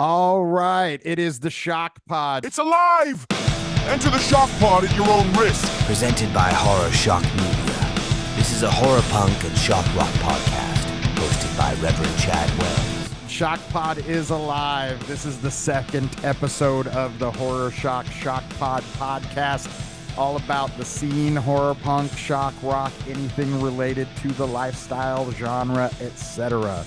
All right, it is the Shock Pod. It's alive! Enter the Shock Pod at your own risk. Presented by HorrorShock Media. This is a Horrorpunk and Shock rock podcast, hosted by Reverend Chad Wells. Shock Pod is alive. This is the second episode of the HorrorShock Shock Pod podcast, all about the scene, horror punk, shock rock, anything related to the lifestyle, genre, etc.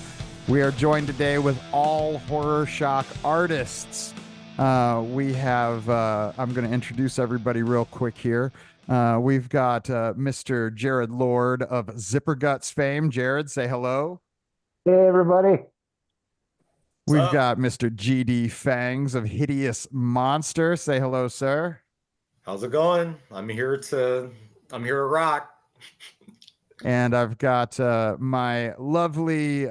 We are joined today with all HorrorShock artists. We have, I'm going to introduce everybody real quick here. We've got Mr. Jared Lord of Zipperguts fame. Jared, say hello. Hey, everybody. We've got Mr. GD Fangs of Hideous Monster. Say hello, sir. How's it going? I'm here to rock. And I've got my lovely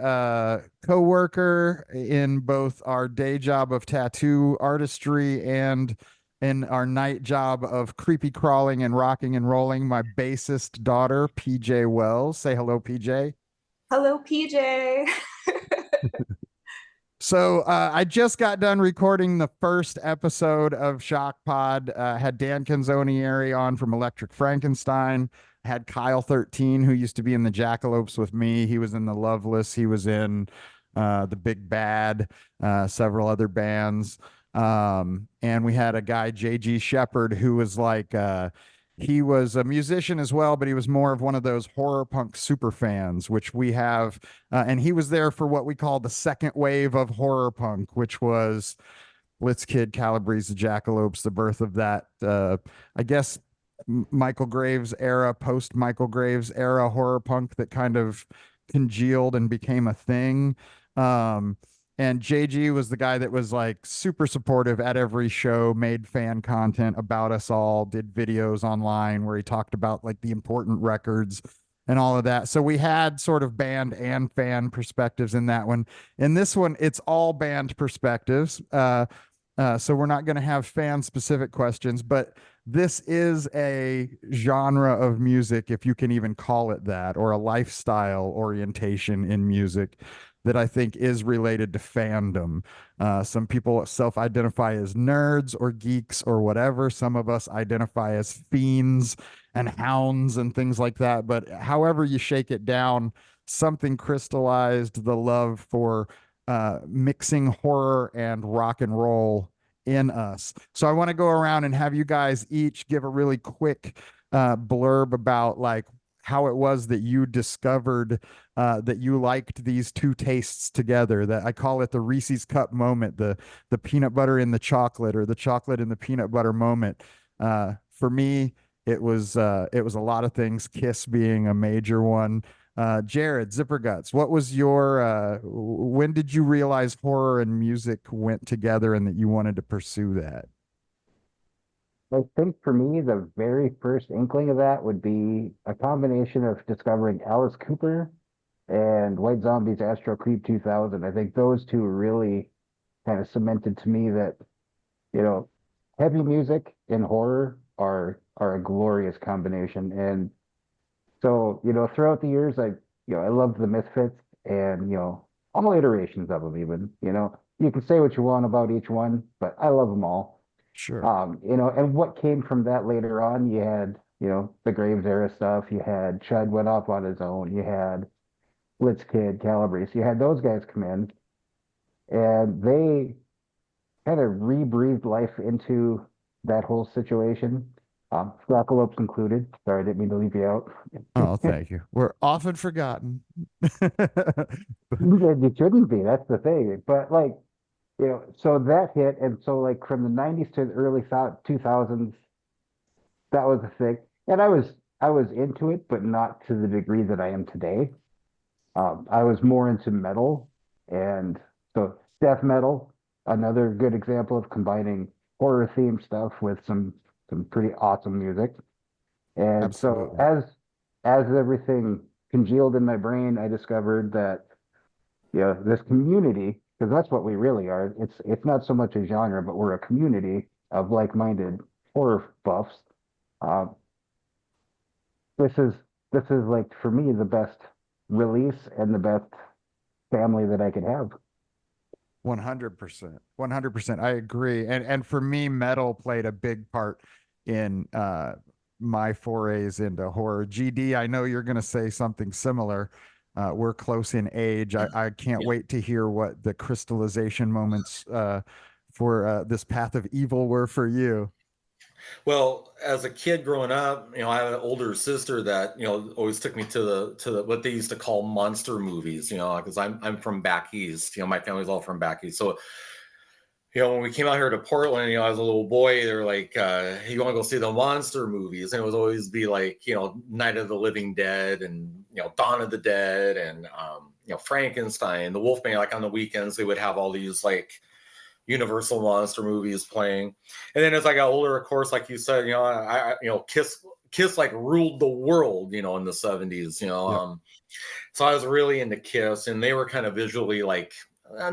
co-worker in both our day job of tattoo artistry and in our night job of creepy crawling and rocking and rolling, my bassist daughter, PJ Wells. Say hello, PJ. Hello, PJ. So I just got done recording the first episode of Shock Pod. Had Dan Canzonieri on from Electric Frankenstein. Had Kyle 13, who used to be in the Jackalopes with me. He was in the Loveless. He was in the Big Bad, several other bands. And we had a guy, JG Shepard, who was like, he was a musician as well, but he was more of one of those horror punk super fans, which we have. And he was there for what we call the second wave of horror punk, which was Blitzkid, Calabrese, the Jackalopes, the birth of that, I guess, Michael Graves era, post Michael Graves era horror punk that kind of congealed and became a thing. And JG was the guy that was like super supportive at every show, made fan content about us all, did videos online where he talked about like the important records and all of that. So we had sort of band and fan perspectives in that one. In this one, it's all band perspectives. So we're not going to have fan specific questions, but this is a genre of music, if you can even call it that, or a lifestyle orientation in music that I think is related to fandom. Some people self-identify as nerds or geeks or whatever. Some of us identify as fiends and hounds and things like that. But however you shake it down, something crystallized the love for mixing horror and rock and roll in us. So I want to go around and have you guys each give a really quick blurb about like how it was that you discovered that you liked these two tastes together. That I call it the Reese's Cup moment, the peanut butter in the chocolate, or the chocolate in the peanut butter moment. For me, it was a lot of things, Kiss being a major one. Jared, Zipperguts, what was your, when did you realize horror and music went together and that you wanted to pursue that? I think for me, the very first inkling of that would be a combination of discovering Alice Cooper and White Zombie's Astro Creep 2000. I think those two really kind of cemented to me that, you know, heavy music and horror are a glorious combination. And so, you know, throughout the years, I loved the Misfits and, you know, all iterations of them even, you know, you can say what you want about each one, but I love them all. Sure. You know, and what came from that later on, you had, you know, the Graves era stuff, you had Chud went off on his own, you had Blitzkid, Calabrese, you had those guys come in and they kind of rebreathed life into that whole situation. Jackalopes included. Sorry, I didn't mean to leave you out. Oh, thank you. We're often forgotten. You shouldn't be. That's the thing. But like, you know, so that hit, and so like from the '90s to the early 2000s, that was the thing. And I was into it, but not to the degree that I am today. I was more into metal, and so death metal, another good example of combining horror themed stuff with some pretty awesome music. And Absolutely. so as everything congealed in my brain, I discovered that, you know, this community, because that's what we really are. It's not so much a genre, but we're a community of like-minded horror buffs. This is like for me the best release and the best family that I could have. 100%. 100%. I agree. And for me, metal played a big part in my forays into horror. GD, I know you're going to say something similar. We're close in age. I can't Yeah. wait to hear what the crystallization moments for this path of evil were for you. Well, as a kid growing up, I had an older sister that always took me to the what they used to call monster movies. Because I'm from back east. My family's all from back east. So when we came out here to Portland, I was a little boy. They were like, "You want to go see the monster movies?" And it would always be like, Night of the Living Dead and Dawn of the Dead and Frankenstein, the Wolfman. Like on the weekends, they would have all these like Universal monster movies playing. And then as I got older, of course, like you said, Kiss like ruled the world, in the 70s. Yep. So I was really into Kiss, and they were kind of visually like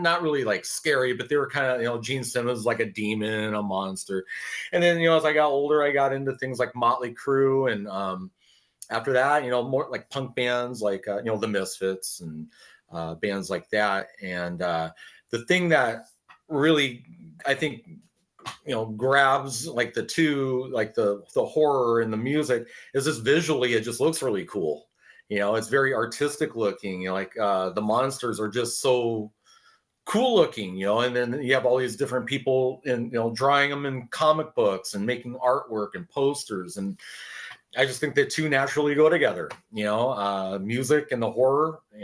not really like scary, but they were kind of, Gene Simmons like a demon, a monster. And then, as I got older, I got into things like Motley Crue, and after that, more like punk bands like the Misfits and bands like that. And the thing that really, I think, grabs like the two, like the horror and the music, is just visually it just looks really cool. It's very artistic looking. Like the monsters are just so cool looking, and then you have all these different people in, drawing them in comic books and making artwork and posters. And I just think the two naturally go together, music and the horror. I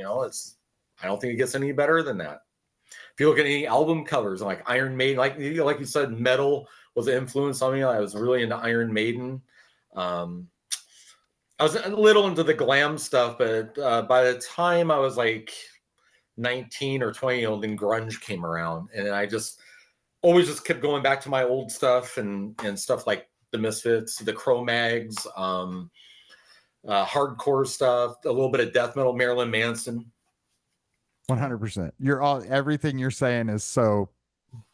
don't think it gets any better than that. If you look at any album covers, like Iron Maiden, like you said, metal was an influence on me. I was really into Iron Maiden. I was a little into the glam stuff, but by the time I was like 19 or 20, then grunge came around, and I just always just kept going back to my old stuff and stuff like the Misfits, the Cro-Mags, hardcore stuff, a little bit of death metal, Marilyn Manson. 100%. Everything you're saying is so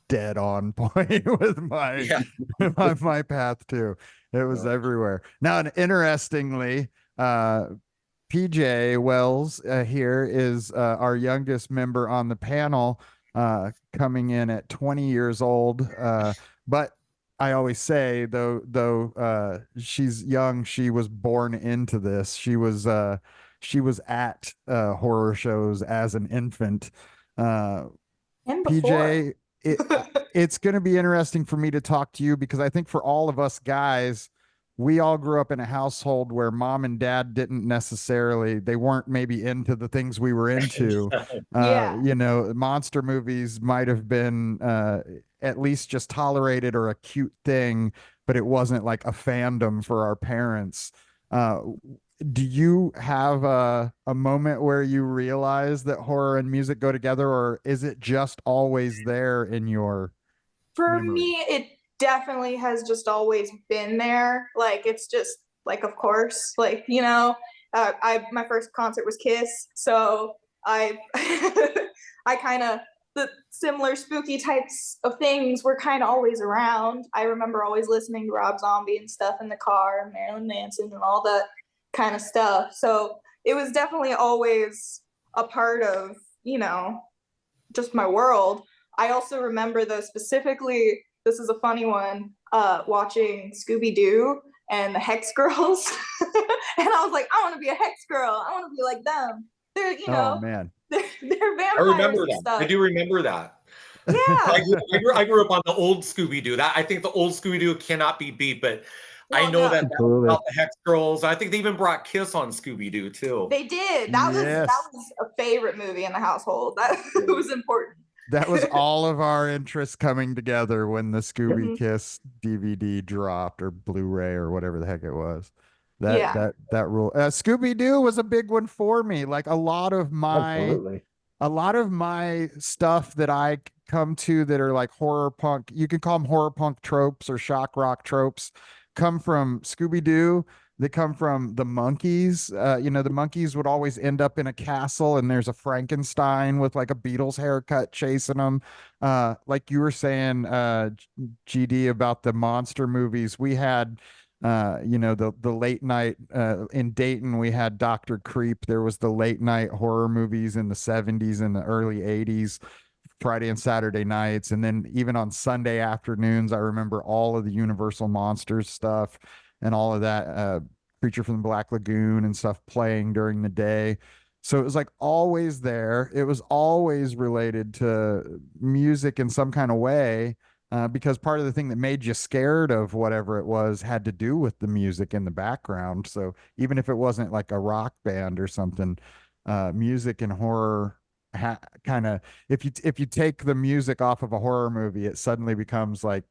dead on point with my path too. It was everywhere. Now, and interestingly, PJ Wells here is our youngest member on the panel, coming in at 20 years old. But I always say, though she's young, she was born into this. She was at horror shows as an infant. And before. PJ, it's going to be interesting for me to talk to you, because I think for all of us guys, we all grew up in a household where mom and dad they weren't maybe into the things we were into. Yeah. Monster movies might have been at least just tolerated or a cute thing, but it wasn't like a fandom for our parents. Do you have a moment where you realize that horror and music go together, or is it just always there in your For memory? me, it definitely has just always been there. Like, it's just like, of course, like, my first concert was Kiss, so I I kind of, the similar spooky types of things were kind of always around. I remember always listening to Rob Zombie and stuff in the car, and Marilyn Manson and all that kind of stuff. So it was definitely always a part of, just my world. I also remember, though, specifically, this is a funny one, watching Scooby-Doo and the Hex Girls. And I was like, I want to be a Hex Girl. I want to be like them. They're, Oh man, they're vampires. I remember and that. stuff. I do remember that. Yeah. I grew up on the old Scooby-Doo. I think the old Scooby-Doo cannot be beat, but Well, I know that Absolutely. about the Hex Girls. I think they even brought Kiss on Scooby-Doo too. They did. That Yes. was a favorite movie in the household. That was important. that was all of our interests coming together when the Scooby Mhm. Kiss DVD dropped, or Blu-ray, or whatever the heck it was. Yeah. That rule. Scooby-Doo was a big one for me. Like a lot of Absolutely. my stuff that I come to that are like horror punk, you can call them horror punk tropes or shock rock tropes, come from Scooby-Doo. They come from the Monkees. The Monkees would always end up in a castle, and there's a Frankenstein with like a Beatles haircut chasing them. Like you were saying, GD, about the monster movies, we had the late night in Dayton, we had Dr. Creep. There was the late night horror movies in the 70s and the early 80s. Friday and Saturday nights. And then even on Sunday afternoons, I remember all of the Universal Monsters stuff and all of that Creature from the Black Lagoon and stuff playing during the day. So it was like always there. It was always related to music in some kind of way. Because part of the thing that made you scared of whatever it was had to do with the music in the background. So even if it wasn't like a rock band or something, music and horror kind of, if you take the music off of a horror movie, it suddenly becomes like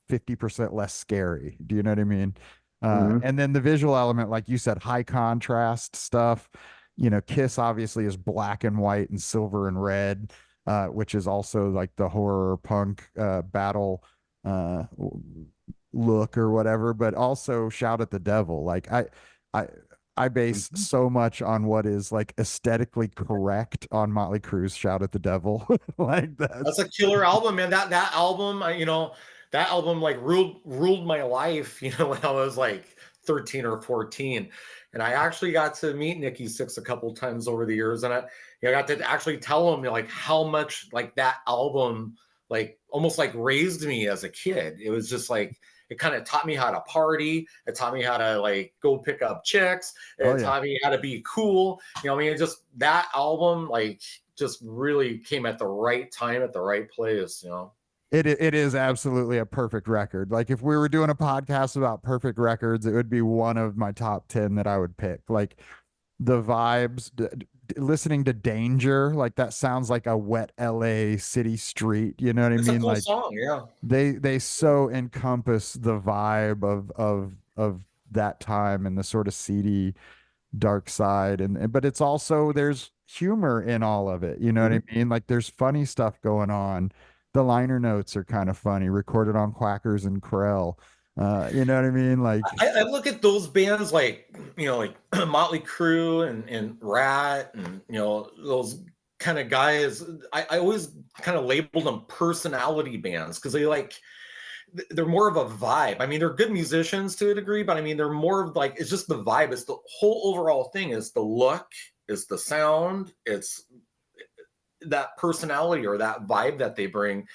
50% less scary. Do you know what I mean? Hmm. And then the visual element, like you said, high contrast stuff. You know, Kiss obviously is black and white and silver and red, which is also like the horror punk battle uh, look or whatever. But also Shout at the Devil. Like I, I base Hmm. so much on what is like aesthetically correct on Motley Crue's Shout at the Devil. Like That's that's a killer album, man. That album, that album like ruled my life, when I was like 13 or 14. And I actually got to meet Nikki Sixx a couple times over the years. And I got to actually tell him like how much like that album like almost like raised me as a kid. It was just like it kind of taught me how to party. It taught me how to like go pick up chicks. oh It yeah. taught me how to be cool. It just that album like just really came at the right time at the right place. It is absolutely a perfect record. Like if we were doing a podcast about perfect records, it would be one of my top 10 that I would pick. Like the vibes, listening to Danger, like that sounds like a wet LA city street. You know what I It's a mean? cool Like song, yeah. they so encompass the vibe of that time and the sort of seedy dark side but it's also there's humor in all of it, you know what I Hmm. mean? Like there's funny stuff going on. The liner notes are kind of funny, recorded on Quackers and Krell. You know what I mean? Like I look at those bands like like Motley Crue and Rat and those kind of guys. I always kind of labeled them personality bands because they're more of a vibe. I mean, they're good musicians to a degree, but I mean, they're more of like it's just the vibe. It's the whole overall thing. Is the look, it's the sound, it's that personality or that vibe that they bring,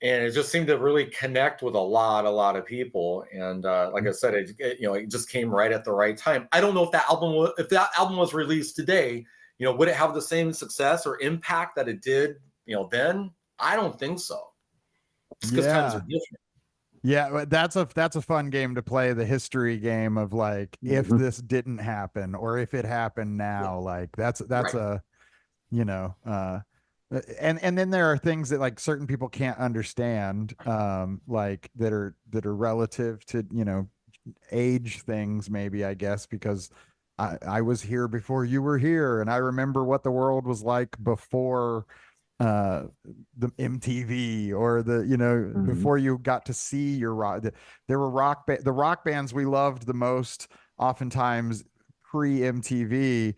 and it just seemed to really connect with a lot of people. And like I said, it just came right at the right time. I don't know if that album was released today, would it have the same success or impact that it did, then? I don't think so. Just because times are yeah. different. Yeah, that's a fun game to play, the history game of like if Hmm. this didn't happen or if it happened Yeah, now, like that's right. a you know and then there are things that like certain people can't understand, like that are relative to age things, maybe, I guess, because I was here before you were here and I remember what the world was like before uh the MTV or Hmm. before you got to see your rock. There were the rock bands we loved the most, oftentimes pre MTV.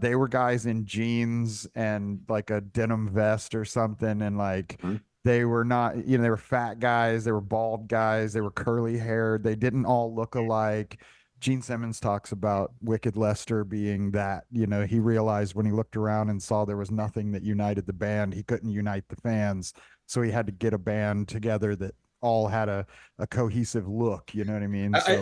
They were guys in jeans and like a denim vest or something, and like they were not, they were fat guys, they were bald guys, they were curly haired, they didn't all look alike. Gene Simmons talks about Wicked Lester being that, he realized when he looked around and saw there was nothing that united the band, he couldn't unite the fans. So he had to get a band together that all had a cohesive look, you know what I mean? So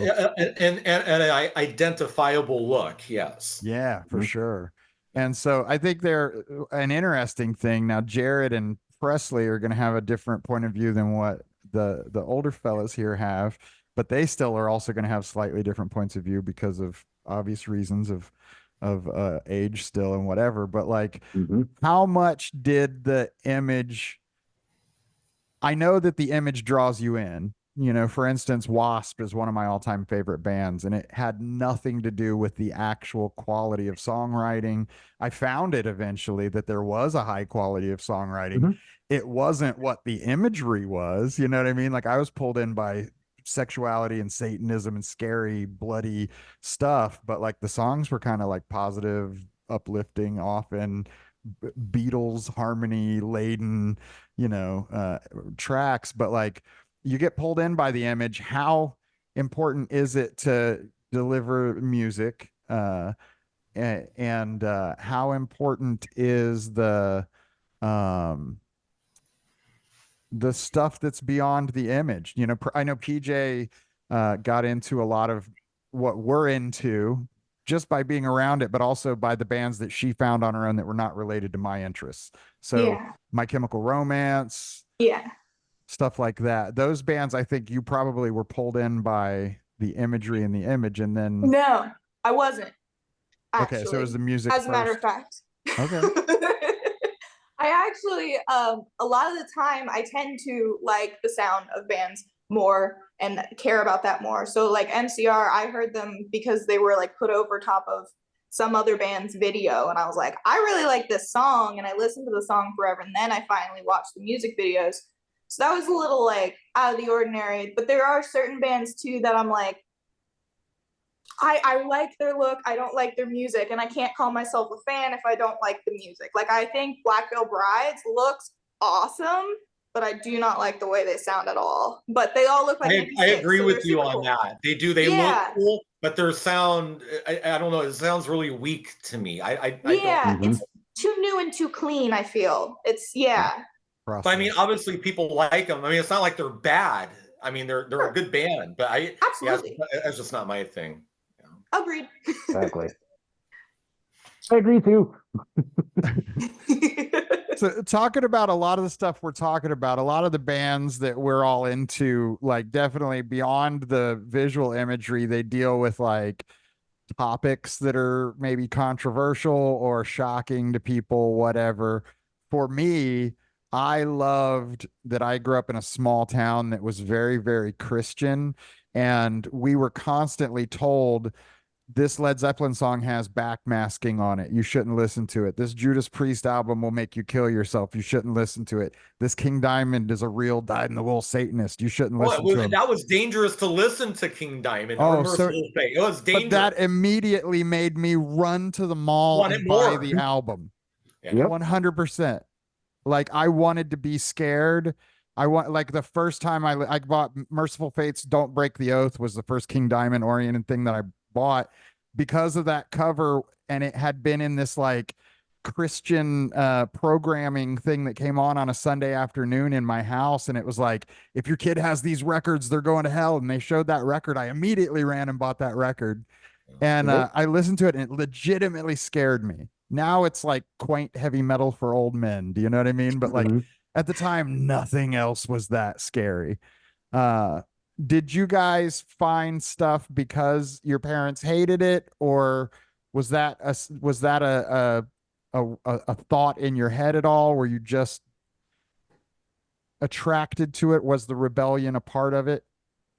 And an identifiable look, yes. yeah, for Hmm. sure. And so I think they're an interesting thing. Now, Jared and Presley are going to have a different point of view than what the older fellas here have, but they still are also going to have slightly different points of view because of obvious reasons of age still and whatever. But like, Hmm. how much did the image? I know that the image draws you in. For instance, Wasp is one of my all-time favorite bands, and it had nothing to do with the actual quality of songwriting. I found it eventually that there was a high quality of songwriting. Hmm. It wasn't what the imagery was, you know what I mean? Like I was pulled in by sexuality and Satanism and scary, bloody stuff, but like the songs were kind of like positive, uplifting, often Beatles harmony laden, tracks. But like you get pulled in by the image. How important is it to deliver music? And how important is the um the stuff that's beyond the image. You know, I know PJ got into a lot of what we're into just by being around it, but also by the bands that she found on her own that were not related to my interests. So Yeah. My Chemical Romance, Yeah. stuff like that. Those bands, I think you probably were pulled in by the imagery and the image, and then No, I wasn't okay, so it was actually. the music As a matter of first. fact. Okay. I actually, a lot of the time, I tend to like the sound of bands more and care about that more. So, like MCR, I heard them because they were like put over top of some other band's video, and I was like, I really like this song, and I listened to the song forever, and then I finally watched the music videos. So that was a little like out of the ordinary. But there are certain bands too that I'm like, I like their look. I don't like their music, and I can't call myself a fan if I don't like the music. Like I think Black Veil Brides looks awesome, but I do not like the way they sound at all. But they all look like I MP6, agree so with they're you super on cool. that. They do. They look Yeah, cool, but their sound, I don't know. It sounds really weak to me. I don't. yeah, it's too new and too clean. I feel it's yeah. But I mean, obviously, people like them. I mean, it's not like they're bad. I mean, they're Sure. a good band, but Absolutely. that's just not my thing. Agreed. Exactly. I agree too. So talking about a lot of the stuff we're talking about, a lot of the bands that we're all into, like definitely beyond the visual imagery, they deal with like topics that are maybe controversial or shocking to people, whatever. For me, I loved that I grew up in a small town that was very, very Christian. And we were constantly told this Led Zeppelin song has backmasking on it. You shouldn't listen to it. This Judas Priest album will make you kill yourself. You shouldn't listen to it. This King Diamond is a real dyed-in-the-wool Satanist. You shouldn't listen to him. That was dangerous to listen to King Diamond Oh, or Merciful Fate. It was dangerous. But that immediately made me run to the mall Want it and buy more. the album. Yeah. Yep. 100%. Like I wanted to be scared. I want like the first time I bought Merciful Fate's Don't Break the Oath was the first King Diamond oriented thing that I bought because of that cover, and it had been in this like Christian programming thing that came on a Sunday afternoon in my house, and it was like, if your kid has these records, they're going to hell. And they showed that record. I immediately ran and bought that record, and I listened to it, and it legitimately scared me. Now it's like quaint heavy metal for old men. Do you know what I mean? But like at the time, nothing else was that scary. Did you guys find stuff because your parents hated it, or was that a thought in your head at all? Were you just attracted to it? Was the rebellion a part of it?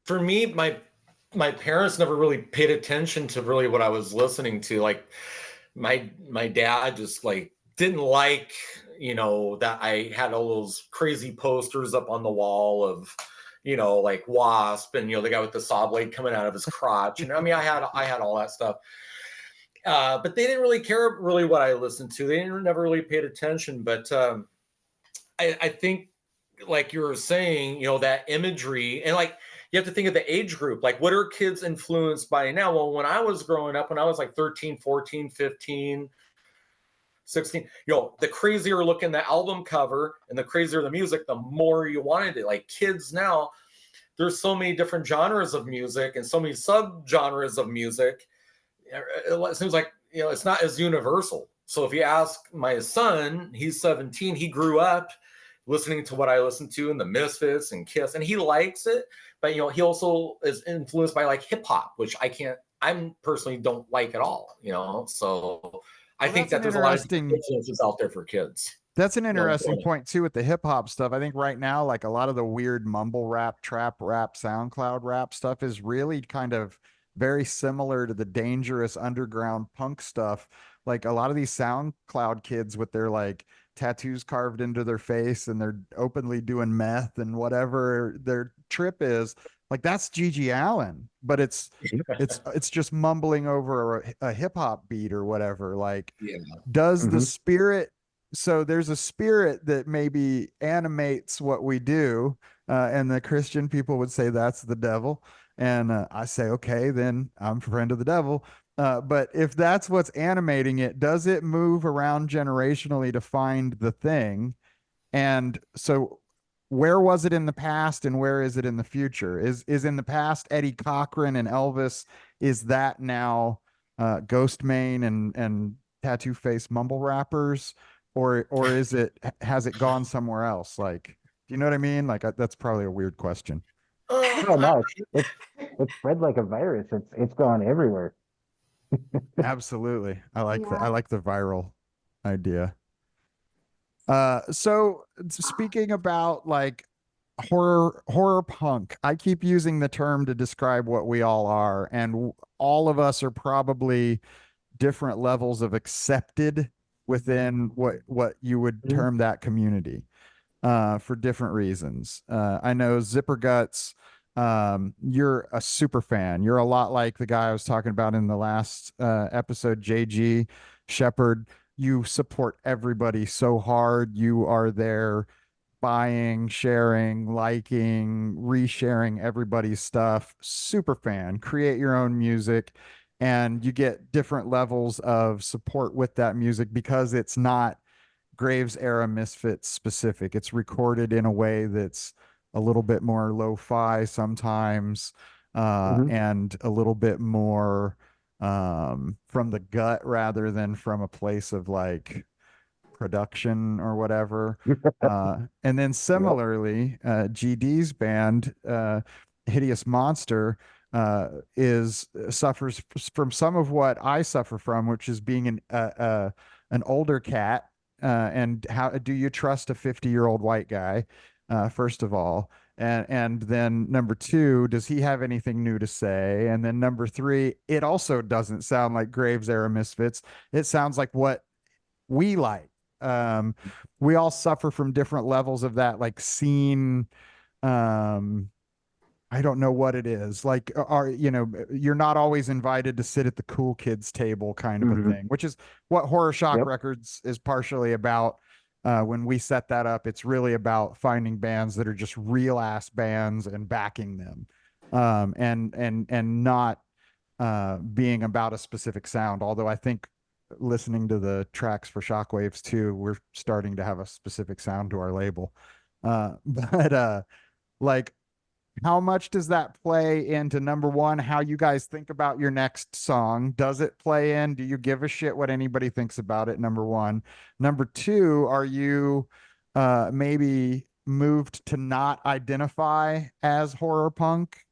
For me, my parents never really paid attention to really what I was listening to. Like my dad just like didn't like, that I had all those crazy posters up on the wall of, like Wasp and the guy with the saw blade coming out of his crotch. And I mean, I had all that stuff. But they didn't really care really what I listened to. They never really paid attention. But I think, like you were saying, that imagery, and like you have to think of the age group. Like, what are kids influenced by now? Well, when I was growing up, when I was like 13, 14, 15, 16, the crazier looking the album cover and the crazier the music, the more you wanted it. Like kids now, there's so many different genres of music and so many sub-genres of music. It seems like, it's not as universal. So if you ask my son, he's 17, he grew up listening to what I listened to and the Misfits and Kiss, and he likes it. But, he also is influenced by like hip hop, which I personally don't like at all, so I think that there's a lot of influences out there for kids. That's an interesting point too with the hip hop stuff. I think right now, like a lot of the weird mumble rap, trap rap, SoundCloud rap stuff is really kind of very similar to the dangerous underground punk stuff. Like a lot of these SoundCloud kids with their like tattoos carved into their face and they're openly doing meth and whatever their trip is. Like that's Gigi Allen, but it's just mumbling over a hip hop beat or whatever. Like, does the spirit? So there's a spirit that maybe animates what we do, and the Christian people would say that's the devil, and I say, okay, then I'm a friend of the devil. But if that's what's animating it, does it move around generationally to find the thing? And so where was it in the past and where is it in the future? Is in the past Eddie Cochran and Elvis? Is that now Ghostmane and tattoo face mumble rappers, or is it, has it gone somewhere else? Like, do you know what I mean? Like, that's probably a weird question. No, no, it's spread like a virus. It's gone everywhere. Absolutely. Yeah. I like the viral idea. So speaking about like horror punk, I keep using the term to describe what we all are, and all of us are probably different levels of accepted within what you would Mhm. term that community, for different reasons. I know Zipperguts, you're a super fan. You're a lot like the guy I was talking about in the last episode, JG Shepherd. You support everybody so hard. You are there buying, sharing, liking, resharing everybody's stuff. Super fan. Create your own music, and you get different levels of support with that music because it's not Graves era Misfits specific. It's recorded in a way that's a little bit more lo-fi sometimes, Mhm. and a little bit more from the gut rather than from a place of like production or whatever. And then Yep. similarly, GD's band, Hideous Monster, is suffers from some of what I suffer from, which is being an older cat. And how do you trust a 50-year-old white guy? First of all, and then number two, does he have anything new to say? And then number three, it also doesn't sound like Graves era Misfits. It sounds like what we like. Um, we all suffer from different levels of that, like scene. Um, I don't know what it is. Like, are you're not always invited to sit at the cool kids table, kind of a Mhm. thing, which is what HorrorShock Yep. Records is partially about. When we set that up, it's really about finding bands that are just real ass bands and backing them, and not being about a specific sound. Although I think listening to the tracks for Shockwaves too, we're starting to have a specific sound to our label. But like, how much does that play into number one, how you guys think about your next song? Does it play in? Do you give a shit what anybody thinks about it? Number one. Number two, are you maybe moved to not identify as horror punk,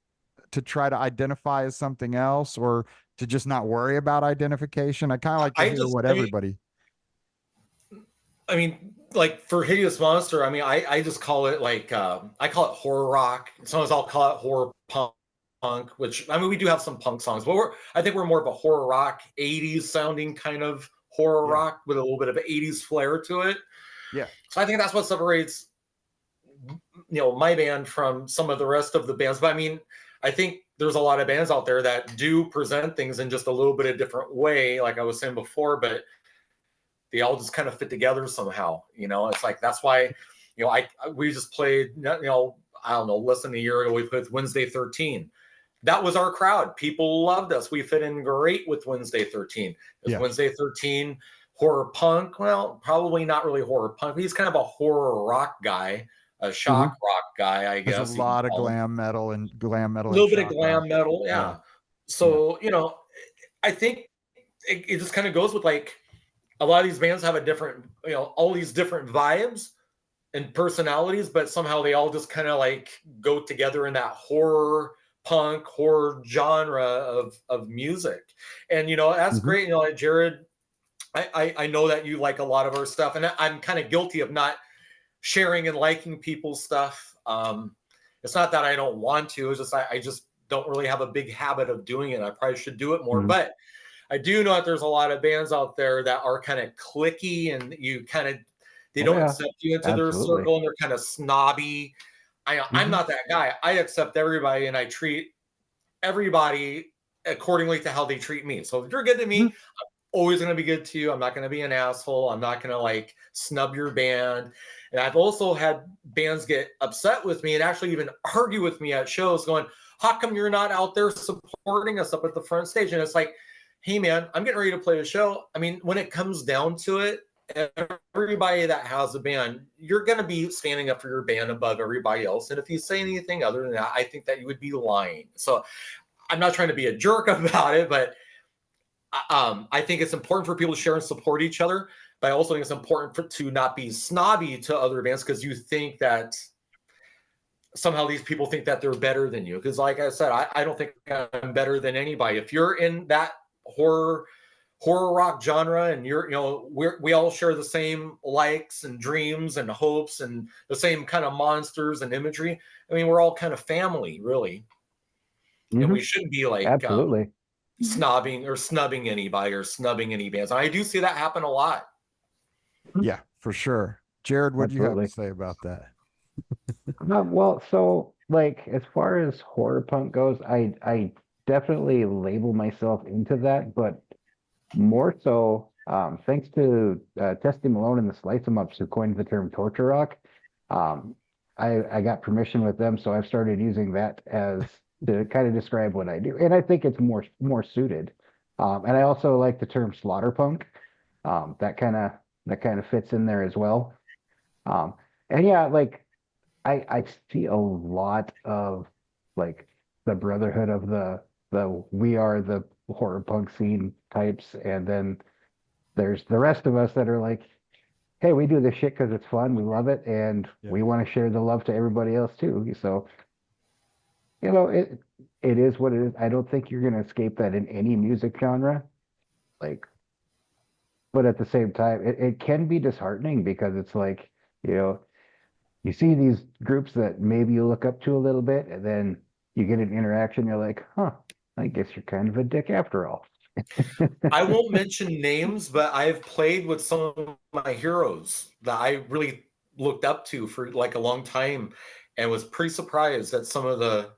to try to identify as something else, or to just not worry about identification? I kind of like to I hear just, what everybody. I mean, like for Hideous Monster, I mean, I just call it like I call it horror rock. Sometimes I'll call it horror punk, which I mean we do have some punk songs, but I think we're more of a horror rock, 80s sounding kind of horror Yeah. rock with a little bit of 80s flair to it. Yeah. So I think that's what separates my band from some of the rest of the bands. But I mean, I think there's a lot of bands out there that do present things in just a little bit of different way, like I was saying before, but they all just kind of fit together somehow. It's like that's why, we just played, I don't know, less than a year ago, we played Wednesday 13. That was our crowd. People loved us. We fit in great with Wednesday 13. Is Yeah. Wednesday 13 horror punk? Well, probably not really horror punk. He's kind of a horror rock guy, a shock rock guy, I There's a guess. lot of A glam metal and little bit of shock rock. glam metal, Yeah. yeah. So, I think it just kind of goes with like a lot of these bands have a different, all these different vibes and personalities, but somehow they all just kind of like go together in that horror punk horror genre of music. And that's Mhm. great. Like Jared, I know that you like a lot of our stuff, and I'm kind of guilty of not sharing and liking people's stuff. It's not that I don't want to, it's just I just don't really have a big habit of doing it. I probably should do it more. Mhm. But I do know that there's a lot of bands out there that are kind of clicky, and they Oh don't yeah, accept you into their absolutely. circle, and they're kind of snobby. I'm Mhm. not that guy. I accept everybody, and I treat everybody accordingly to how they treat me. So if you're good to me, Mhm. I'm always going to be good to you. I'm not going to be an asshole. I'm not going to like snub your band. And I've also had bands get upset with me and actually even argue with me at shows going, how come you're not out there supporting us up at the front stage? And it's like, hey man, I'm getting ready to play a show. I mean, when it comes down to it, everybody that has a band, you're going to be standing up for your band above everybody else. And if you say anything other than that, I think that you would be lying. So I'm not trying to be a jerk about it, but I think it's important for people to share and support each other. But I also think it's important to not be snobby to other bands because you think that somehow these people think that they're better than you. Because like I said, I don't think I'm better than anybody. If you're in that horror rock genre and we all share the same likes and dreams and hopes and the same kind of monsters and imagery, I mean, we're all kind of family, really. And we shouldn't be like absolutely snobbing or snubbing anybody or snubbing any bands. And I do see that happen a lot. Yeah, for sure. Jared, what do you have to say about that? Well, so like as far as horror punk goes, I definitely label myself into that, but more so thanks to Testy Malone and the Slice 'em Ups who coined the term torture rock. I got permission with them, so I've started using that as to kind of describe what I do, and I think it's more suited. And I also like the term slaughter punk. That kind of fits in there as well. And yeah, like I see a lot of like the brotherhood of the we are the horror punk scene types, and then there's the rest of us that are like, hey, we do this shit because it's fun, we love it, and we want to share the love to everybody else too. So it is what it is. I don't think you're gonna escape that in any music genre, like, but at the same time it can be disheartening because it's like, you see these groups that maybe you look up to a little bit, and then you get an interaction, you're like, huh, I guess you're kind of a dick after all. I won't mention names, but I've played with some of my heroes that I really looked up to for like a long time and was pretty surprised at some of the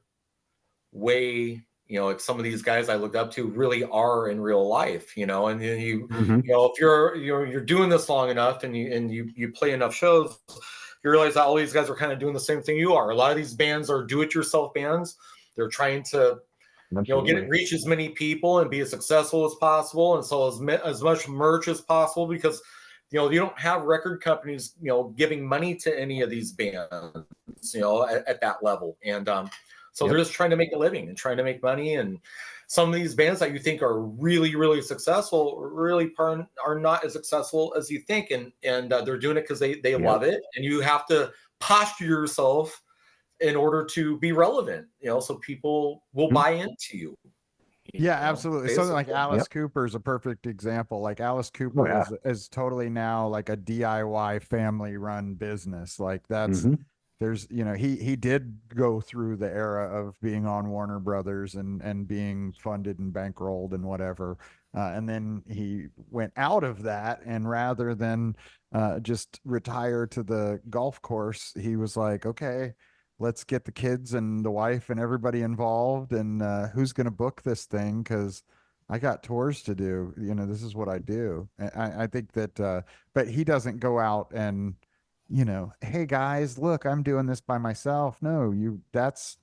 way, like some of these guys I looked up to really are in real life, and then if you're doing this long enough and you play enough shows, you realize that all these guys are kind of doing the same thing you are. A lot of these bands are do-it-yourself bands. They're trying to reach as many people and be as successful as possible and sell as much merch as possible because you don't have record companies giving money to any of these bands at that level, and so they're just trying to make a living and trying to make money. And some of these bands that you think are really, really successful really are not as successful as you think, and they're doing it because they love it, and you have to posture yourself in order to be relevant, so people will buy into you. Yeah, absolutely. Something like Alice Cooper is a perfect example. Like Alice Cooper is totally now like a DIY family run business. Like that's there's he did go through the era of being on Warner Brothers and being funded and bankrolled and whatever. And then he went out of that, and rather than just retire to the golf course, he was like, okay, let's get the kids and the wife and everybody involved, and who's going to book this thing? Because I got tours to do. This is what I do. I think that, but he doesn't go out and, hey guys, look, I'm doing this by myself. No, that's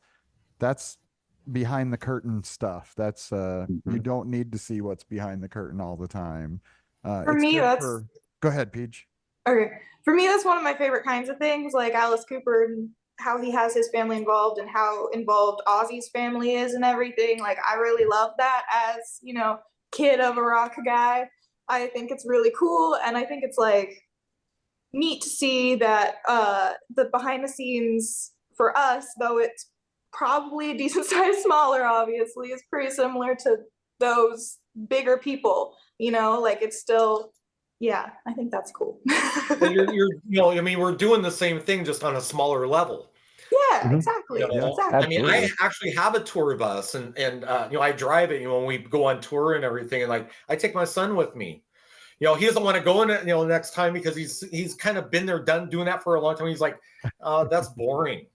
behind the curtain stuff. That's you don't need to see what's behind the curtain all the time. For me, go ahead, Peach. Okay. For me, that's one of my favorite kinds of things, like Alice Cooper and how he has his family involved and how involved Ozzy's family is and everything. Like, I really love that as, kid of a rock guy. I think it's really cool, and I think it's like neat to see that the behind the scenes for us, though it's probably a decent size smaller, obviously, is pretty similar to those bigger people, like it's still, I think that's cool. We're doing the same thing just on a smaller level. Yeah, exactly. I mean, I actually have a tour bus, and I drive it. When we go on tour and everything, and like I take my son with me. He doesn't want to go in it, next time because he's kind of been there, done doing that for a long time. He's like, that's boring.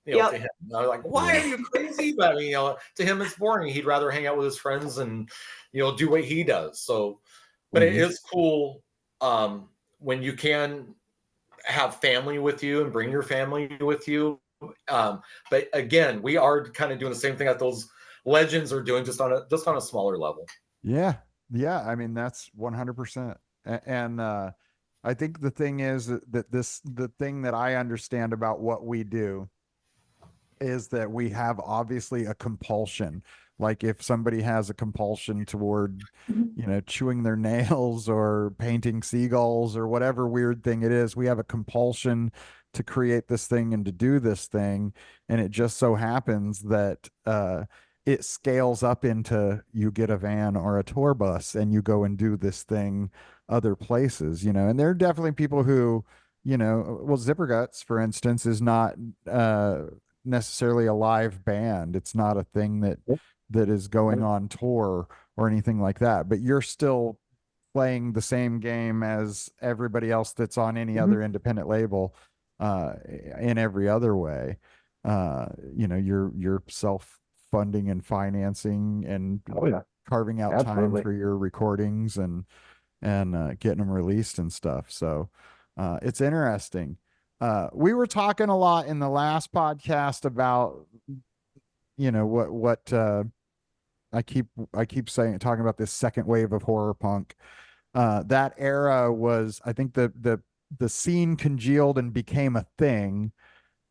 To him. I was like, why are you crazy? But to him it's boring. He'd rather hang out with his friends and do what he does. So, but it is cool when you can have family with you and bring your family with you. But again, we are kind of doing the same thing that those legends are doing, just on a smaller level. Yeah. I mean, that's 100%. And I think the thing is that the thing that I understand about what we do is that we have obviously a compulsion. Like if somebody has a compulsion toward, chewing their nails or painting seagulls or whatever weird thing it is, we have a compulsion to create this thing and to do this thing. And it just so happens that it scales up into you get a van or a tour bus and you go and do this thing other places, and there are definitely people who, well, Zipperguts, for instance, is not necessarily a live band. It's not a thing that is going on tour or anything like that, but you're still playing the same game as everybody else that's on any other independent label in every other way. You're self-funding and financing and carving out time for your recordings and getting them released and stuff. So it's interesting. We were talking a lot in the last podcast about, what I keep talking about this second wave of horror punk. That era was, I think the scene congealed and became a thing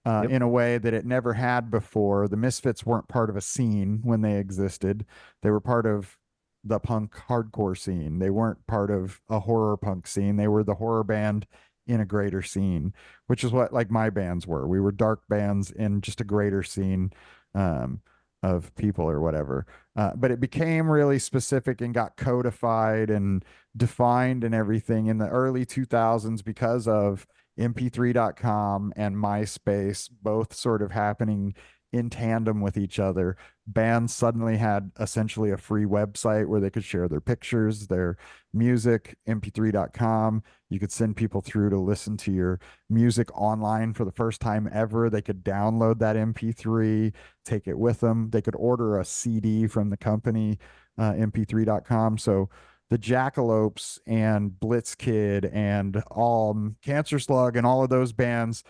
in a way that it never had before. The Misfits weren't part of a scene when they existed. They were part of the punk hardcore scene. They weren't part of a horror punk scene. They were the horror band in a greater scene, which is what like my bands were. We were dark bands in just a greater scene of people or whatever. But it became really specific and got codified and defined and everything in the early 2000s because of mp3.com and MySpace, both sort of happening in tandem with each other. Bands suddenly had essentially a free website where they could share their pictures, their music. mp3.com, you could send people through to listen to your music online for the first time ever. They could download that mp3, take it with them. They could order a CD from the company, mp3.com. So the Jackalopes and Blitzkid and all Cancer Slug and all of those bands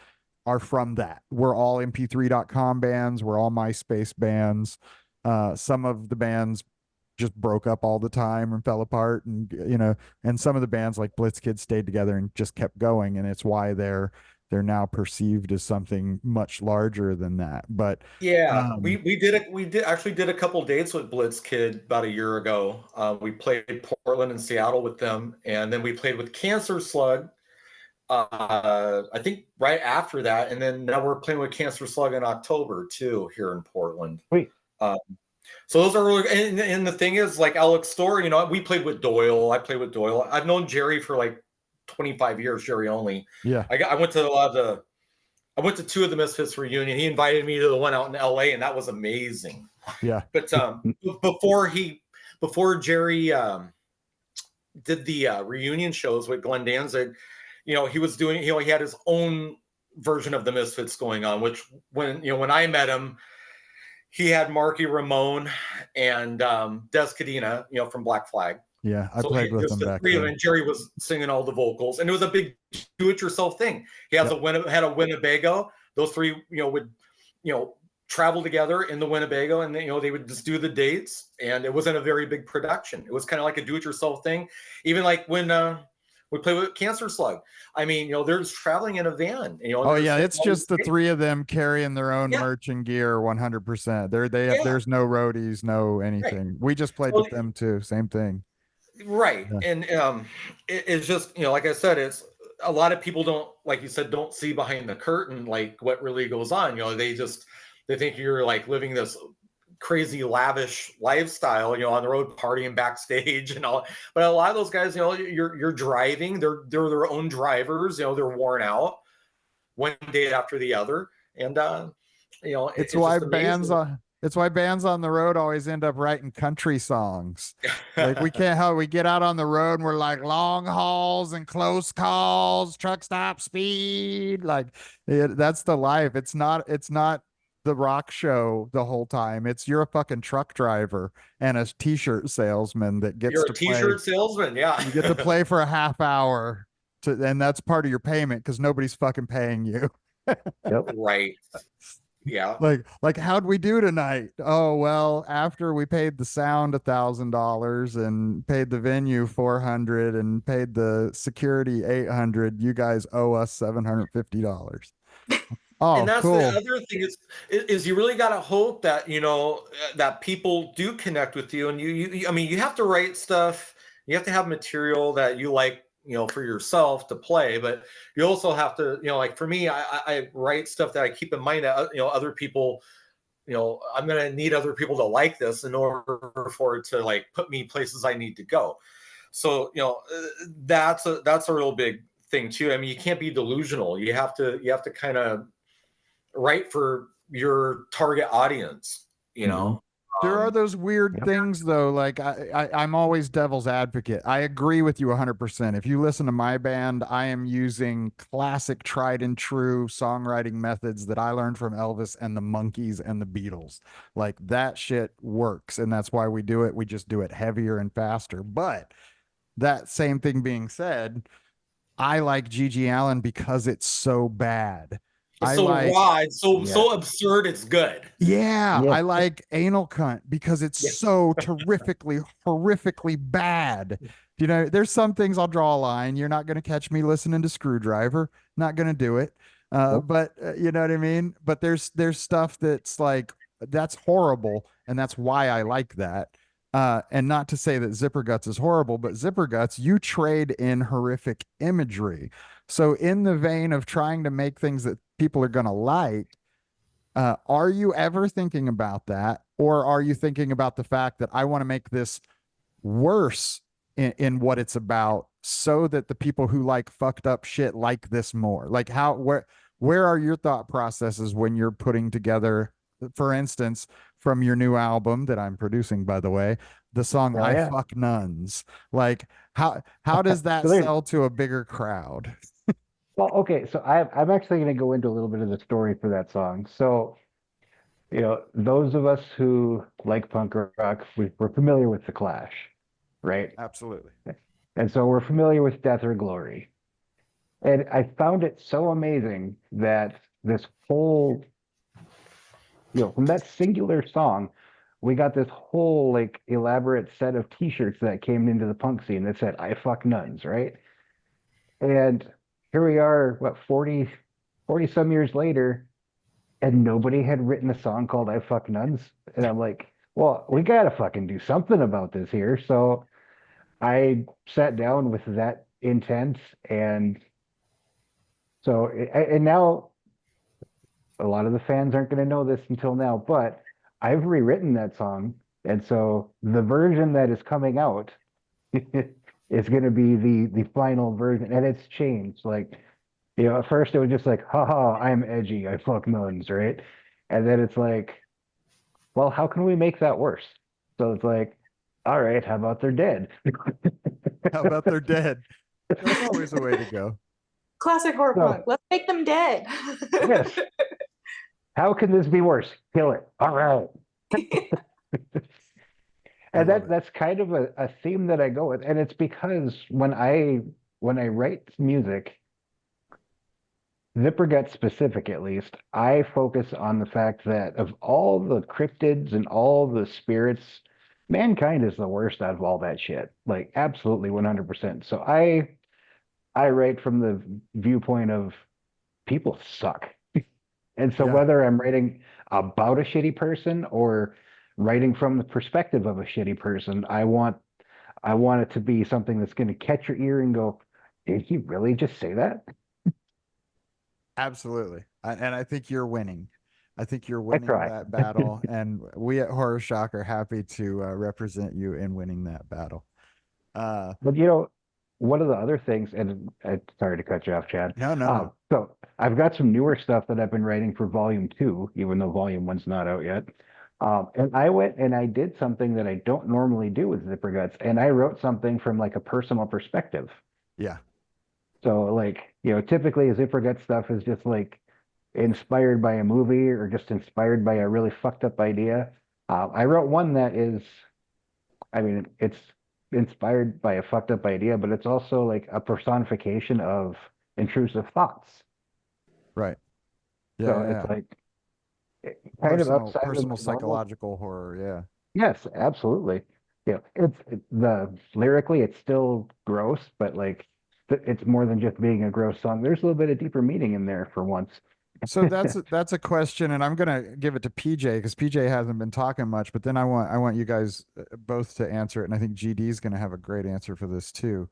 are from that. We're all mp3.com bands. We're all MySpace bands. Some of the bands just broke up all the time and fell apart, and and some of the bands like Blitzkid stayed together and just kept going, and it's why they're now perceived as something much larger than that. But we actually did a couple dates with Blitzkid about a year ago. We played Portland and Seattle with them, and then we played with Cancer Slug I think right after that, and then now we're playing with Cancer Slug in October too here in Portland. Sweet. So those are really, and the thing is, like Alex Story, we played with Doyle. I played with Doyle. I've known Jerry for like 25 years, Jerry only. Yeah. I went to I went to two of the Misfits reunion. He invited me to the one out in LA, and that was amazing. Yeah. But before Jerry did the reunion shows with Glenn Danzig, he was doing, he had his own version of the Misfits going on, which when I met him, he had Marky Ramone and Des Cadena, from Black Flag. Yeah, I played with them back then. And Jerry was singing all the vocals, and it was a big do-it-yourself thing. He has had a Winnebago. Those three, would travel together in the Winnebago, and they would just do the dates, and it wasn't a very big production. It was kind of like a do-it-yourself thing. Even like when we play with Cancer Slug. I mean, they're just traveling in a van. Oh yeah, it's just the three of them carrying their own merch and gear 100%. There's no roadies, no anything. Right. We just played with them too. Same thing. Right. Yeah. And it's just, like I said, it's a lot of people don't, like you said, don't see behind the curtain, like what really goes on. They think you're like living this crazy lavish lifestyle, on the road, partying backstage and all. But a lot of those guys, you're driving, they're their own drivers, they're worn out one day after the other. And it's why bands on the road always end up writing country songs. Like we get out on the road and we're like long hauls and close calls, truck stop speed. Like that's the life. It's not the rock show the whole time. You're a fucking truck driver and a t-shirt salesman that gets to play. T-shirt salesman, yeah. You get to play for a half hour and that's part of your payment because nobody's fucking paying you. Yep. Right. Yeah. Like how'd we do tonight? Oh well, after we paid the sound $1,000 and paid the venue 400 and paid the security 800, you guys owe us $750. And Oh, that's the cool. other thing is you really got to hope that, that people do connect with you. And I mean, you have to write stuff, you have to have material that you like, for yourself to play, but you also have to, like for me, I write stuff that I keep in mind that, other people, I'm going to need other people to like this in order for it to like put me places I need to go. So, that's a real big thing too. I mean, you can't be delusional. You have to kind of write for your target audience, you Mhm. know. There are those weird Yep. things though. Like I'm always devil's advocate. I agree with you 100%. If you listen to my band, I am using classic, tried and true songwriting methods that I learned from Elvis and the Monkees and the Beatles. Like that shit works, and that's why we do it. We just do it heavier and faster. But that same thing being said, I like Gigi Allen because it's so bad. It's I so like raw, it's so Yeah. so absurd, it's good. Yeah, Yeah. I like Anal Cunt because it's Yeah. so terrifically, horrifically bad. There's some things I'll draw a line. You're not going to catch me listening to Screwdriver. Not going to do it. Nope. But you know what I mean? But there's stuff that's like that's horrible, and that's why I like that. And not to say that Zipperguts is horrible, but Zipperguts, you trade in horrific imagery. So in the vein of trying to make things that people are going to like, are you ever thinking about that? Or are you thinking about the fact that I want to make this worse in what it's about so that the people who like fucked up shit like this more? Like where are your thought processes when you're putting together, for instance, from your new album that I'm producing, by the way, the song Oh I yeah. Fuck Nuns? Like how does that So there's sell to a bigger crowd? Well, okay, so I'm actually going to go into a little bit of the story for that song. So, those of us who like punk rock, we're familiar with The Clash, right? Absolutely. And so we're familiar with Death or Glory. And I found it so amazing that this whole, from that singular song, we got this whole like elaborate set of t-shirts that came into the punk scene that said, I fuck nuns, right? And here we are, what, 40 some years later, and nobody had written a song called I Fuck Nuns. And I'm like, well, we gotta fucking do something about this here. So I sat down with that intent. And and now a lot of the fans aren't going to know this until now, but I've rewritten that song. And so the version that is coming out is going to be the final version. And it's changed. Like, at first it was just like, haha, I'm edgy, I fuck nuns, right? And then it's like, well, how can we make that worse? So it's like, all right, how about they're dead? How about they're dead? That's always a way to go. Classic horror No. punk. Let's make them dead. Yes. How can this be worse? Kill it. All right. And that's kind of a theme that I go with. And it's because when I write music, Zippergut specific at least, I focus on the fact that of all the cryptids and all the spirits, mankind is the worst out of all that shit. Like absolutely 100%. So I write from the viewpoint of people suck. And so Yeah. whether I'm writing about a shitty person or writing from the perspective of a shitty person, I want it to be something that's going to catch your ear and go, did he really just say that? Absolutely. And I think you're winning. I think you're I winning try. that battle. And we at HorrorShock are happy to represent you in winning that battle. But one of the other things, and sorry to cut you off, Chad. No. So I've got some newer stuff that I've been writing for Volume 2, even though Volume 1's not out yet. And I went and I did something that I don't normally do with Zipperguts, and I wrote something from like a personal perspective. Yeah. So like, typically Zippergut stuff is just like inspired by a movie or just inspired by a really fucked up idea. I wrote one that is, I mean, it's inspired by a fucked up idea, but it's also like a personification of intrusive thoughts. Right. So Yeah. it's like, kind of personal outside of personal the normal. psychological horror. Yeah. Yes, absolutely. Yeah, the lyrically it's still gross, but like it's more than just being a gross song. There's a little bit of deeper meaning in there for once. So that's a question, and I'm gonna give it to PJ because PJ hasn't been talking much. But then I want you guys both to answer it, and I think GD is gonna have a great answer for this too.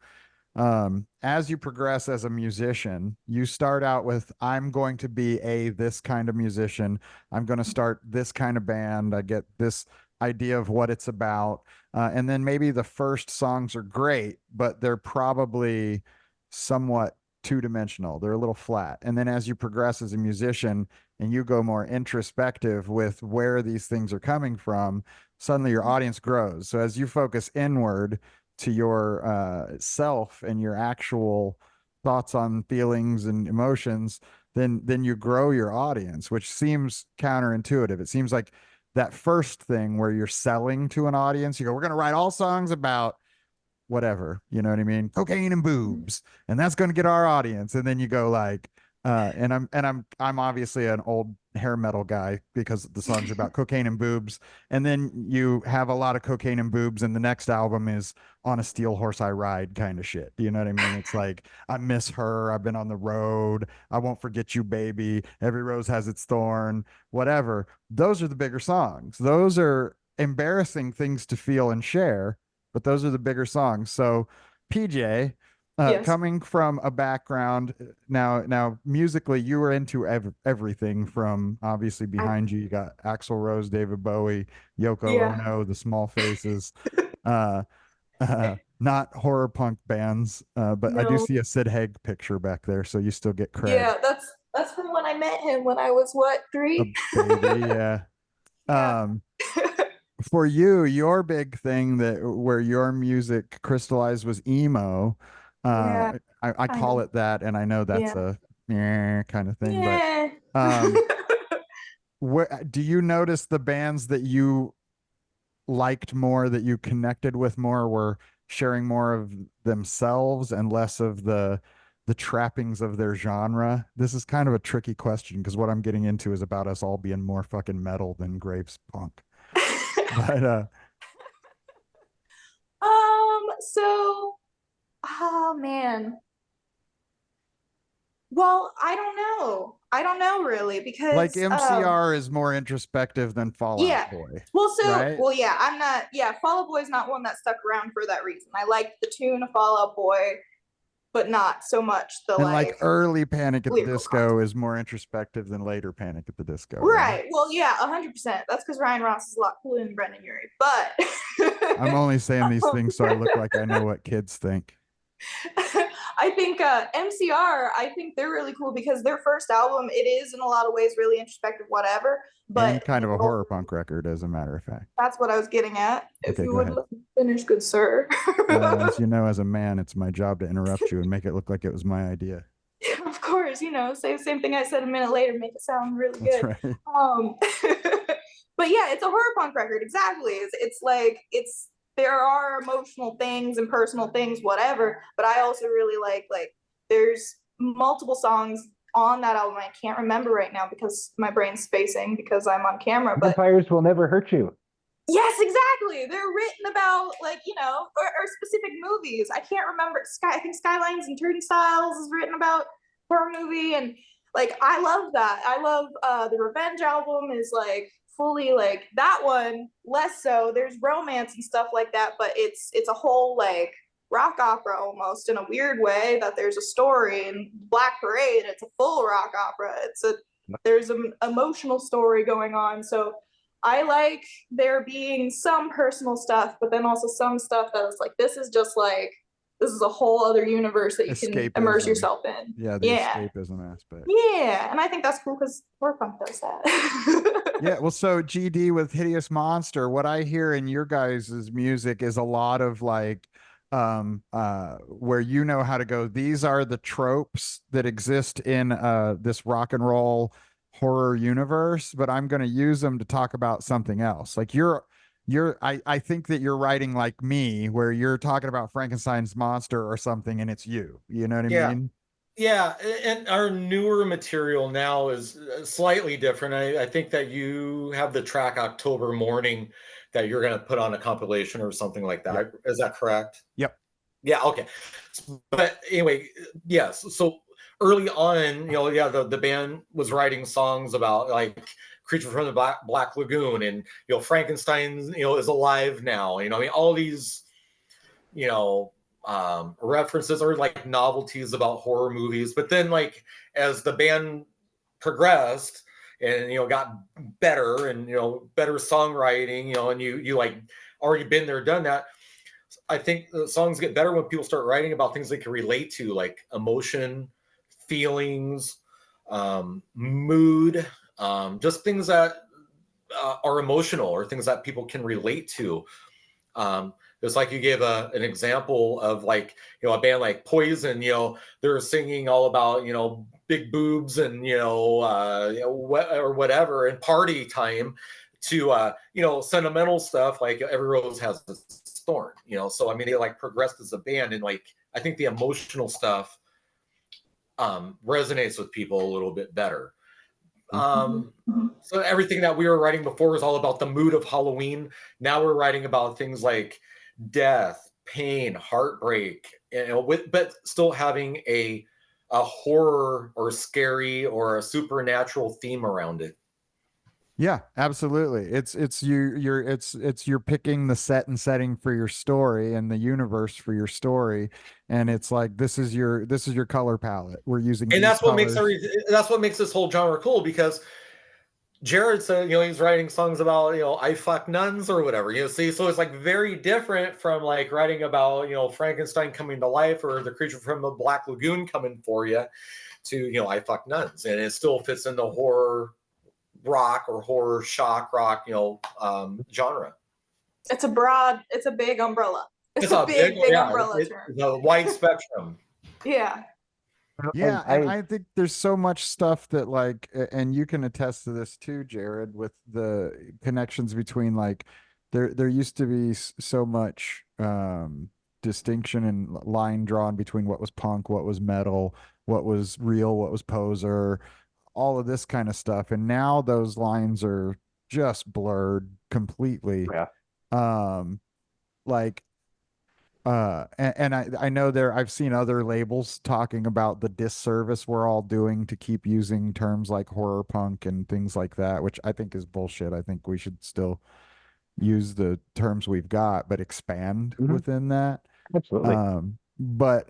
As you progress as a musician, you start out with, I'm going to be this kind of musician. I'm going to start this kind of band. I get this idea of what it's about. And then maybe the first songs are great, but they're probably somewhat two-dimensional. They're a little flat. And then as you progress as a musician and you go more introspective with where these things are coming from, suddenly your audience grows. So as you focus inward, to your self and your actual thoughts on feelings and emotions, then you grow your audience, which seems counterintuitive. It seems like that first thing where you're selling to an audience, you go, we're going to write all songs about whatever, you know what I mean? Cocaine and boobs, and that's going to get our audience. And then you go like, I'm obviously an old hair metal guy because the song's about cocaine and boobs. And then you have a lot of cocaine and boobs, and the next album is On a Steel Horse I Ride kind of shit. You know what I mean? It's like, I miss her. I've been on the road. I won't forget you, baby. Every rose has its thorn, whatever. Those are the bigger songs. Those are embarrassing things to feel and share, but those are the bigger songs. So, PJ, Yes. coming from a background now musically, you were into everything from obviously behind you got Axl Rose, David Bowie, Yoko Yeah. Ono, the Small Faces, uh, not horror punk bands, but I do No. see a Sid Haig picture back there, so you still get cred. Yeah, that's from when I met him when I was what, A 3? baby, yeah. Yeah. Um, for you, your big thing that where your music crystallized was emo. Yeah, I kind call of. it that, and I know that's Yeah. a kind of thing, but Yeah. um, do you notice the bands that you liked more, that you connected with more, were sharing more of themselves and less of the trappings of their genre? This is kind of a tricky question because what I'm getting into is about us all being more fucking metal than Graves punk. But So, oh man. Well, I don't know. I don't know really like because MCR is more introspective than Fall yeah. Out Boy, right? Well, yeah, I'm not, yeah, Fall Out Boy's not one that stuck around for that reason. I liked the tune of Fall Out Boy, but not so much the And like early Panic at the lyrical Disco content. is more introspective than later Panic at the Disco, Right. Well, yeah, 100%. That's because Ryan Ross is a lot cooler than Brendan Urie. But I'm only saying these things so I look like I know what kids think. I think MCR, I think they're really cool because their first album, it is in a lot of ways really introspective, whatever. But And kind of a horror punk record, as a matter of fact. that's what I was getting at. If Okay, you go would ahead. let me finish, good sir. As you know, as a man, it's my job to interrupt you and make it look like it was my idea. Of course, say the same thing I said a minute later, make it sound really That's good. right. But yeah, it's a horror punk record. Exactly. It's like there are emotional things and personal things, whatever. But I also really like there's multiple songs on that album I can't remember right now because my brain's spacing because I'm on camera. But Vampires will never hurt you. yes, exactly. They're written about or specific movies. I can't remember. I think Skylines and Turnstiles is written about horror movie, and like I love that. I love the Revenge album is like fully like that one. Less so. There's romance and stuff like that, but it's a whole like rock opera almost in a weird way. That there's a story. And Black Parade, it's a full rock opera. There's an emotional story going on. So I like there being some personal stuff, but then also some stuff that is like, this is a whole other universe that you can immerse yourself in. Yeah, the escapism aspect. Yeah, and I think that's cool because horrorpunk does that. Yeah, well, so GD with Hideous Monster, what I hear in your guys' music is a lot of like where you know how to go, these are the tropes that exist in this rock and roll horror universe, but I'm going to use them to talk about something else. Like I think that you're writing like me, where you're talking about Frankenstein's monster or something, and it's you know what I mean? Yeah, and our newer material now is slightly different. I think that you have the track October Morning that you're going to put on a compilation or something like that. Yep. Is that correct? Yep. Yeah, okay. But anyway, yes. So early on, yeah, the band was writing songs about like Creature from the Black Lagoon and Frankenstein, is alive now. I mean, all these, you know, references or like novelties about horror movies. But then, like, as the band progressed and got better and better songwriting, and you like already been there, done that. I think the songs get better when people start writing about things they can relate to, like emotion, feelings, mood, just things that are emotional or things that people can relate to. Just like you gave an example of like, a band like Poison, they're singing all about, big boobs and, or whatever, and party time to, sentimental stuff like Every Rose Has Its Thorn, so, I mean, they like progressed as a band. And like, I think the emotional stuff resonates with people a little bit better. So everything that we were writing before is all about the mood of Halloween. Now we're writing about things like death, pain, heartbreak, but still having a horror or scary or a supernatural theme around it. Yeah, absolutely. You're picking the set and setting for your story and the universe for your story, and it's like this is your color palette. We're using And these that's what colors. that's what makes this whole genre cool, because Jared said, he's writing songs about, I fuck nuns or whatever, see, so it's like very different from like writing about, Frankenstein coming to life or the creature from the Black Lagoon coming for you to, I fuck nuns. And it still fits in the horror rock or horror shock rock, genre. It's a big umbrella. It's a big umbrella term. The wide spectrum. Yeah. Yeah, and I think there's so much stuff that like, and you can attest to this too, Jared, with the connections between like, there used to be so much distinction and line drawn between what was punk, what was metal, what was real, what was poser, all of this kind of stuff, and now those lines are just blurred completely. Yeah. Like and I know I've seen other labels talking about the disservice we're all doing to keep using terms like horror punk and things like that, which I think is bullshit. I think we should still use the terms we've got, but expand within that. Absolutely. But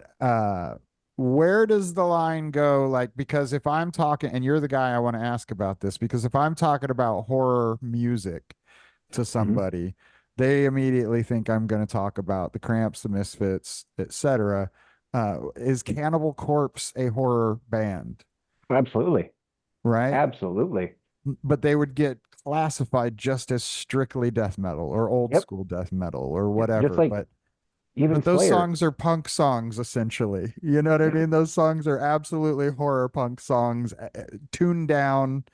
where does the line go? Like, because if I'm talking, and you're the guy I want to ask about this, because if I'm talking about horror music to somebody, they immediately think I'm going to talk about the Cramps, the Misfits, etc. Is Cannibal Corpse a horror band? Absolutely. Right? Absolutely. But they would get classified just as strictly death metal or old school death metal or whatever. Just like but those songs are punk songs, essentially. You know what I mean? Those songs are absolutely horror punk songs, tuned down.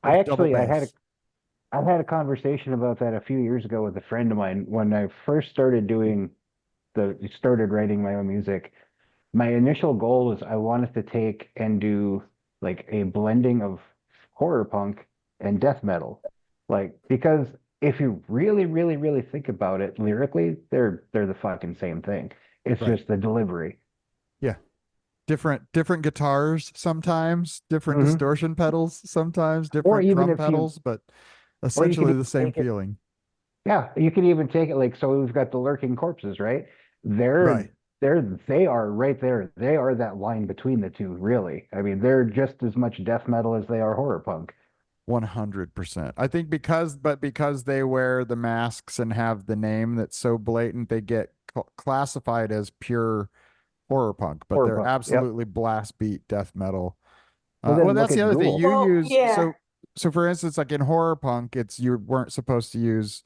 I had a conversation about that a few years ago with a friend of mine when I first started writing my own music. My initial goal was I wanted to take and do like a blending of horror punk and death metal. Like, because if you really, really, really think about it lyrically, they're the fucking same thing. It's just the delivery. Yeah. Different guitars sometimes, different distortion pedals sometimes, different drum pedals, but essentially the same feeling. Yeah, you can even take it like, so we've got the Lurking Corpses, right? They are right there. They are that line between the two, really. I mean, they're just as much death metal as they are horror punk. 100%. I think because they wear the masks and have the name that's so blatant, they get classified as pure horror punk, but they're absolutely blast beat death metal. Well, that's the other thing you use. So for instance, like in horror punk, you weren't supposed to use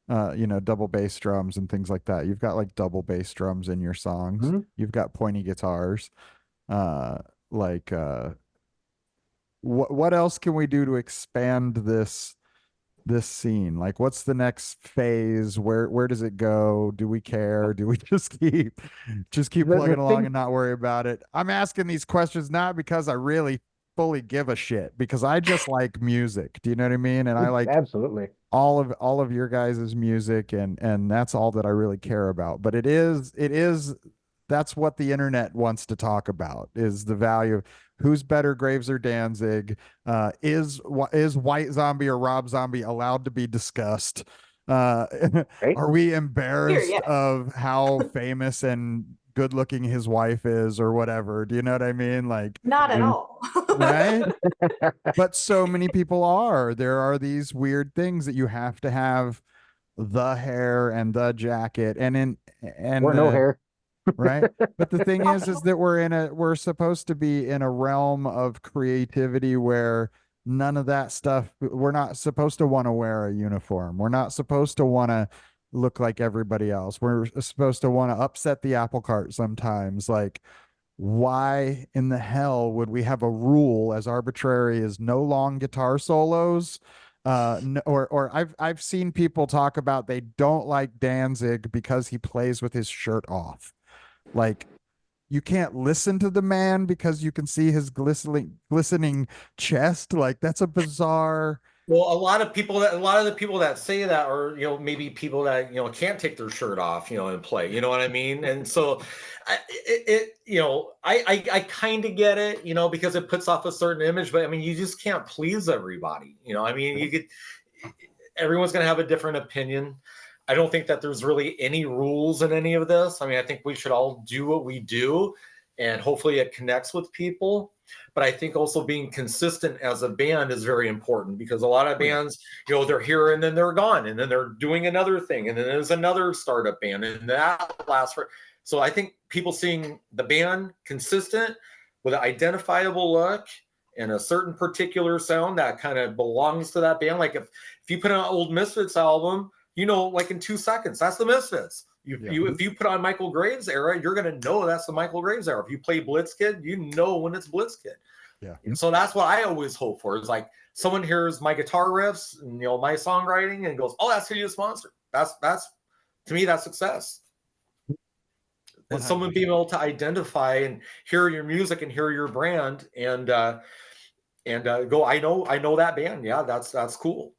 double bass drums and things like that. You've got like double bass drums in your songs. You've got pointy guitars. What else can we do to expand this this scene? Like, what's the next phase? Where does it go? Do we care? Do we just keep The plugging along thing, and not worry about it? I'm asking these questions not because I really fully give a shit, because I just like music. Do you know what I mean? And I like absolutely. all of your guys' music, and that's all that I really care about. But it is that's what the internet wants to talk about, is the value of who's better, Graves or Danzig. Is White Zombie or Rob Zombie allowed to be discussed? Uh, Right? are we Here, embarrassed yeah. of how famous and good looking his wife is, or whatever? Do you know what I mean? Like, Not at Mm. all. right? But so many people are. There are these weird things that you have to have the hair and the jacket and Or no the hair. right. But the thing is that we're supposed to be in a realm of creativity where none of that stuff, we're not supposed to want to wear a uniform. We're not supposed to want to look like everybody else. We're supposed to want to upset the apple cart sometimes. Like, why in the hell would we have a rule as arbitrary as no long guitar solos? Or I've seen people talk about they don't like Danzig because he plays with his shirt off. Like, you can't listen to the man because you can see his glistening chest. Like, that's a bizarre. Well, a lot of the people that say that are, maybe people that, can't take their shirt off, and play, you know what I mean? And so I kind of get it, because it puts off a certain image, but I mean, you just can't please everybody. I mean, everyone's going to have a different opinion. I don't think that there's really any rules in any of this. I mean, I think we should all do what we do, and hopefully it connects with people. But I think also being consistent as a band is very important, because a lot of bands, they're here and then they're gone, and then they're doing another thing, and then there's another startup band, and that lasts for. So I think people seeing the band consistent with an identifiable look and a certain particular sound that kind of belongs to that band. Like if you put on an old Misfits album, like in 2 seconds, that's the Misfits. If you put on Michael Graves era, you're gonna know that's the Michael Graves era. If you play Blitzkid, you know when it's Blitzkid. Yeah. And so that's what I always hope for, is like someone hears my guitar riffs and my songwriting and goes, "Oh, that's Hideous Monster." That's to me, that's success. And someone being able to identify and hear your music and hear your brand and go, I know that band. Yeah, that's cool.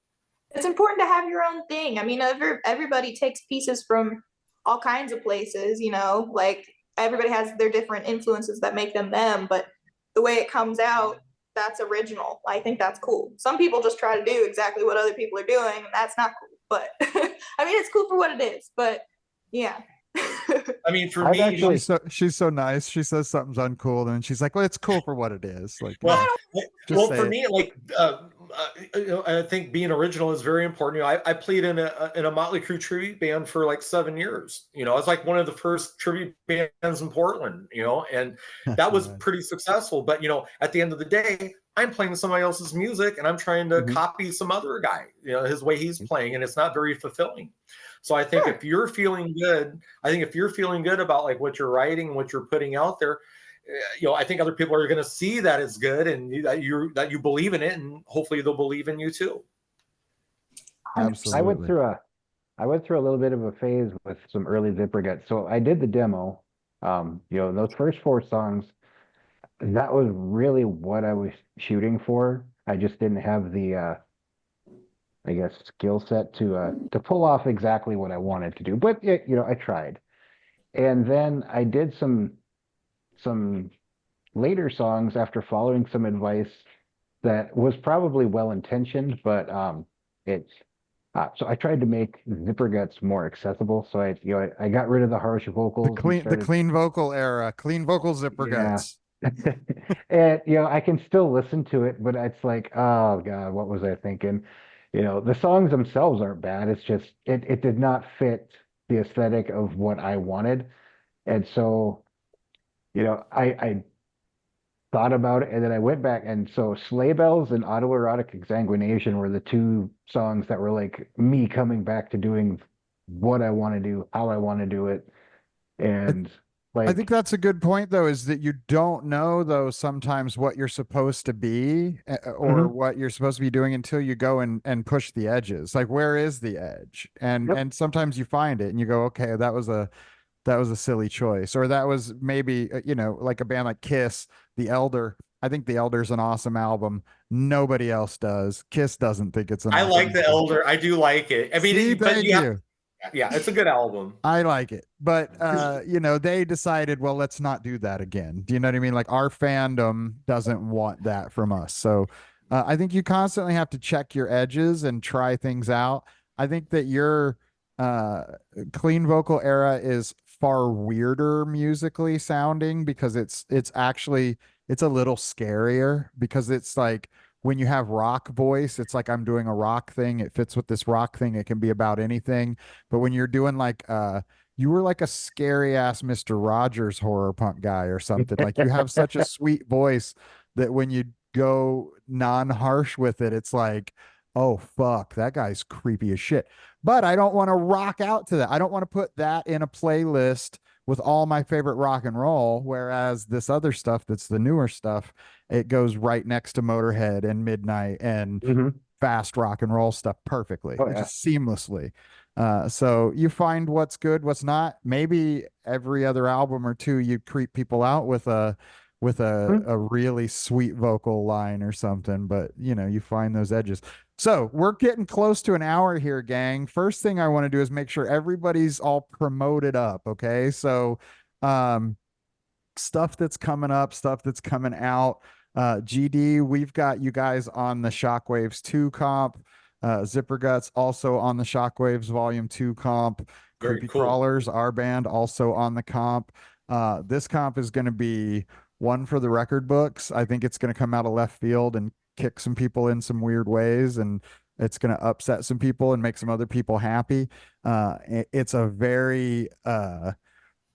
It's important to have your own thing. I mean, everybody takes pieces from all kinds of places, like everybody has their different influences that make them them, but the way it comes out, that's original. I think that's cool. Some people just try to do exactly what other people are doing, and that's not cool. But I mean, it's cool for what it is, but yeah. I mean, for I've me, actually- She's so nice. She says something's uncool, and she's like, "Well, it's cool for what it is." Like, well, just for say me, like I think being original is very important. I played in a Motley Crue tribute band for like 7 years. It's like one of the first tribute bands in Portland. And that was Nice. pretty successful. But at the end of the day, I'm playing somebody else's music, and I'm trying to copy some other guy. His way he's playing, and it's not very fulfilling. So I think if you're feeling good, about like what you're writing and what you're putting out there, I think other people are going to see that it's good, and that you believe in it, and hopefully they'll believe in you too. Absolutely. I went through a little bit of a phase with some early Zipperguts. So I did the demo. Those first 4 songs, that was really what I was shooting for. I just didn't have the I guess skill set to pull off exactly what I wanted to do. But I tried. And then I did some later songs after following some advice that was probably well intentioned, but so I tried to make Zipperguts more accessible. So I got rid of the harsh vocals. the clean vocal era, clean vocal Zipperguts. And I can still listen to it, but it's like, oh God, what was I thinking? The songs themselves aren't bad. It's just it did not fit the aesthetic of what I wanted. And so, I thought about it, and then I went back, and so Sleigh Bells and Autoerotic Exsanguination were the 2 songs that were like me coming back to doing what I want to do, how I want to do it. And I think that's a good point, though, is that you don't know, though, sometimes what you're supposed to be or Mhm. what you're supposed to be doing until you go and push the edges. Like, where is the edge? And Yep. and sometimes you find it and you go, okay, that was a silly choice, or that was maybe like a band like Kiss, The Elder. I think The Elder's an awesome album. Nobody else does. Kiss doesn't think it's an I awesome like the album. Elder. I do like it. I See, mean, but thank you. yeah, it's a good album. I like it. But they decided, well, let's not do that again. Do you know what I mean? Like, our fandom doesn't want that from us. So I think you constantly have to check your edges and try things out. I think that your uh clean vocal era is far weirder musically sounding because it's a little scarier because it's like when you have rock voice, it's like I'm doing a rock thing. It fits with this rock thing. It can be about anything. But when you're doing like you were like a scary ass Mr. Rogers horror punk guy or something. Like, you have such a sweet voice that when you go non-harsh with it, it's like, oh fuck, that guy's creepy as shit. But I don't want to rock out to that. I don't want to put that in a playlist with all my favorite rock and roll. Whereas this other stuff that's the newer stuff, it goes right next to Motorhead and Midnight and Mhm. fast rock and roll stuff perfectly. Oh It yeah. just seamlessly. So you find what's good, what's not. Maybe every other album or two, you creep people out with Mhm. a really sweet vocal line or something, but you find those edges. So we're getting close to an hour here, gang. First thing I want to do is make sure everybody's all promoted up. Okay. So, um, stuff that's coming up, stuff that's coming out. GD, we've got you guys on the Shockwaves 2 comp. Zipperguts also on the Shockwaves Volume 2 comp. Very Creepy cool. Crawlers, our band, also on the comp. This comp is going to be one for the record books. I think it's going to come out of left field and kick some people in some weird ways, and it's going to upset some people and make some other people happy. It's a very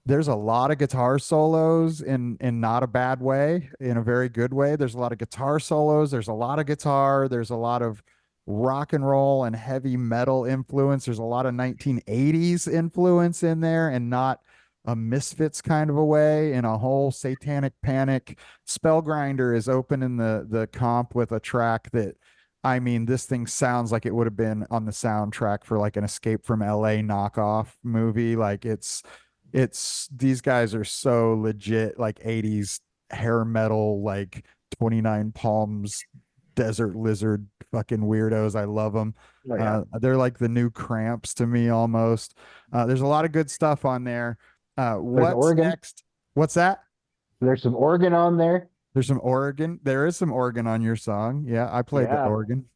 there's a lot of guitar solos in not a bad way, in a very good way. There's a lot of guitar solos, there's a lot of guitar, there's a lot of rock and roll and heavy metal influence. There's a lot of 1980s influence in there, and not a Misfits kind of a way, in a whole Satanic Panic. Spellgrinder is opening the comp with a track that, I mean, this thing sounds like it would have been on the soundtrack for like an Escape from LA knockoff movie. Like, it's these guys are so legit, like 80s hair metal, like 29 Palms desert lizard fucking weirdos. I love them. Oh yeah. They're like the new Cramps to me almost. There's a lot of good stuff on there. There's What's Oregon. next? What's that? There's some Oregon on there. There's some Oregon. There is some Oregon on your song. Yeah, I played the Yeah. organ.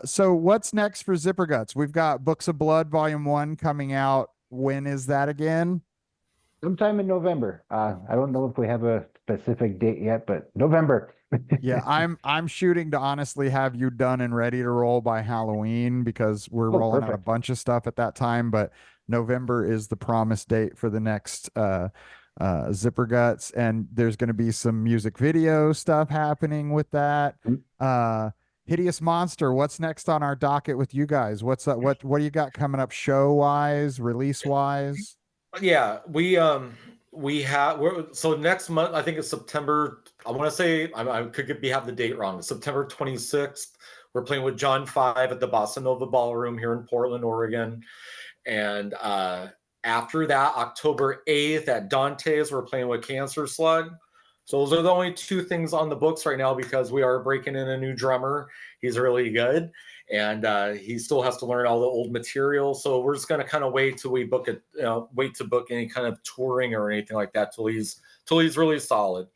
So what's next for Zipperguts? We've got Books of Blood Volume 1 coming out. When is that again? Sometime in November. I don't know if we have a specific date yet, but November. Yeah, I'm shooting to honestly have you done and ready to roll by Halloween, because we're Oh, rolling out a perfect. bunch of stuff at that time, but November is the promised date for the next Zipperguts, and there's going to be some music video stuff happening with that. Mm. Hideous Monster, what's next on our docket with you guys? What's up? What do you got coming up, show wise, release wise? Yeah, so next month, I think it's September. I want to say I could have the date wrong. September 26th. We're playing with John 5 at the Bossa Nova Ballroom here in Portland, Oregon. And after that, October 8th at Dante's, we're playing with Cancer Slug. So those are the only two things on the books right now, because we are breaking in a new drummer. He's really good, and he still has to learn all the old material. So we're just going to kind of wait till we book it, wait to book any kind of touring or anything like that till he's really solid.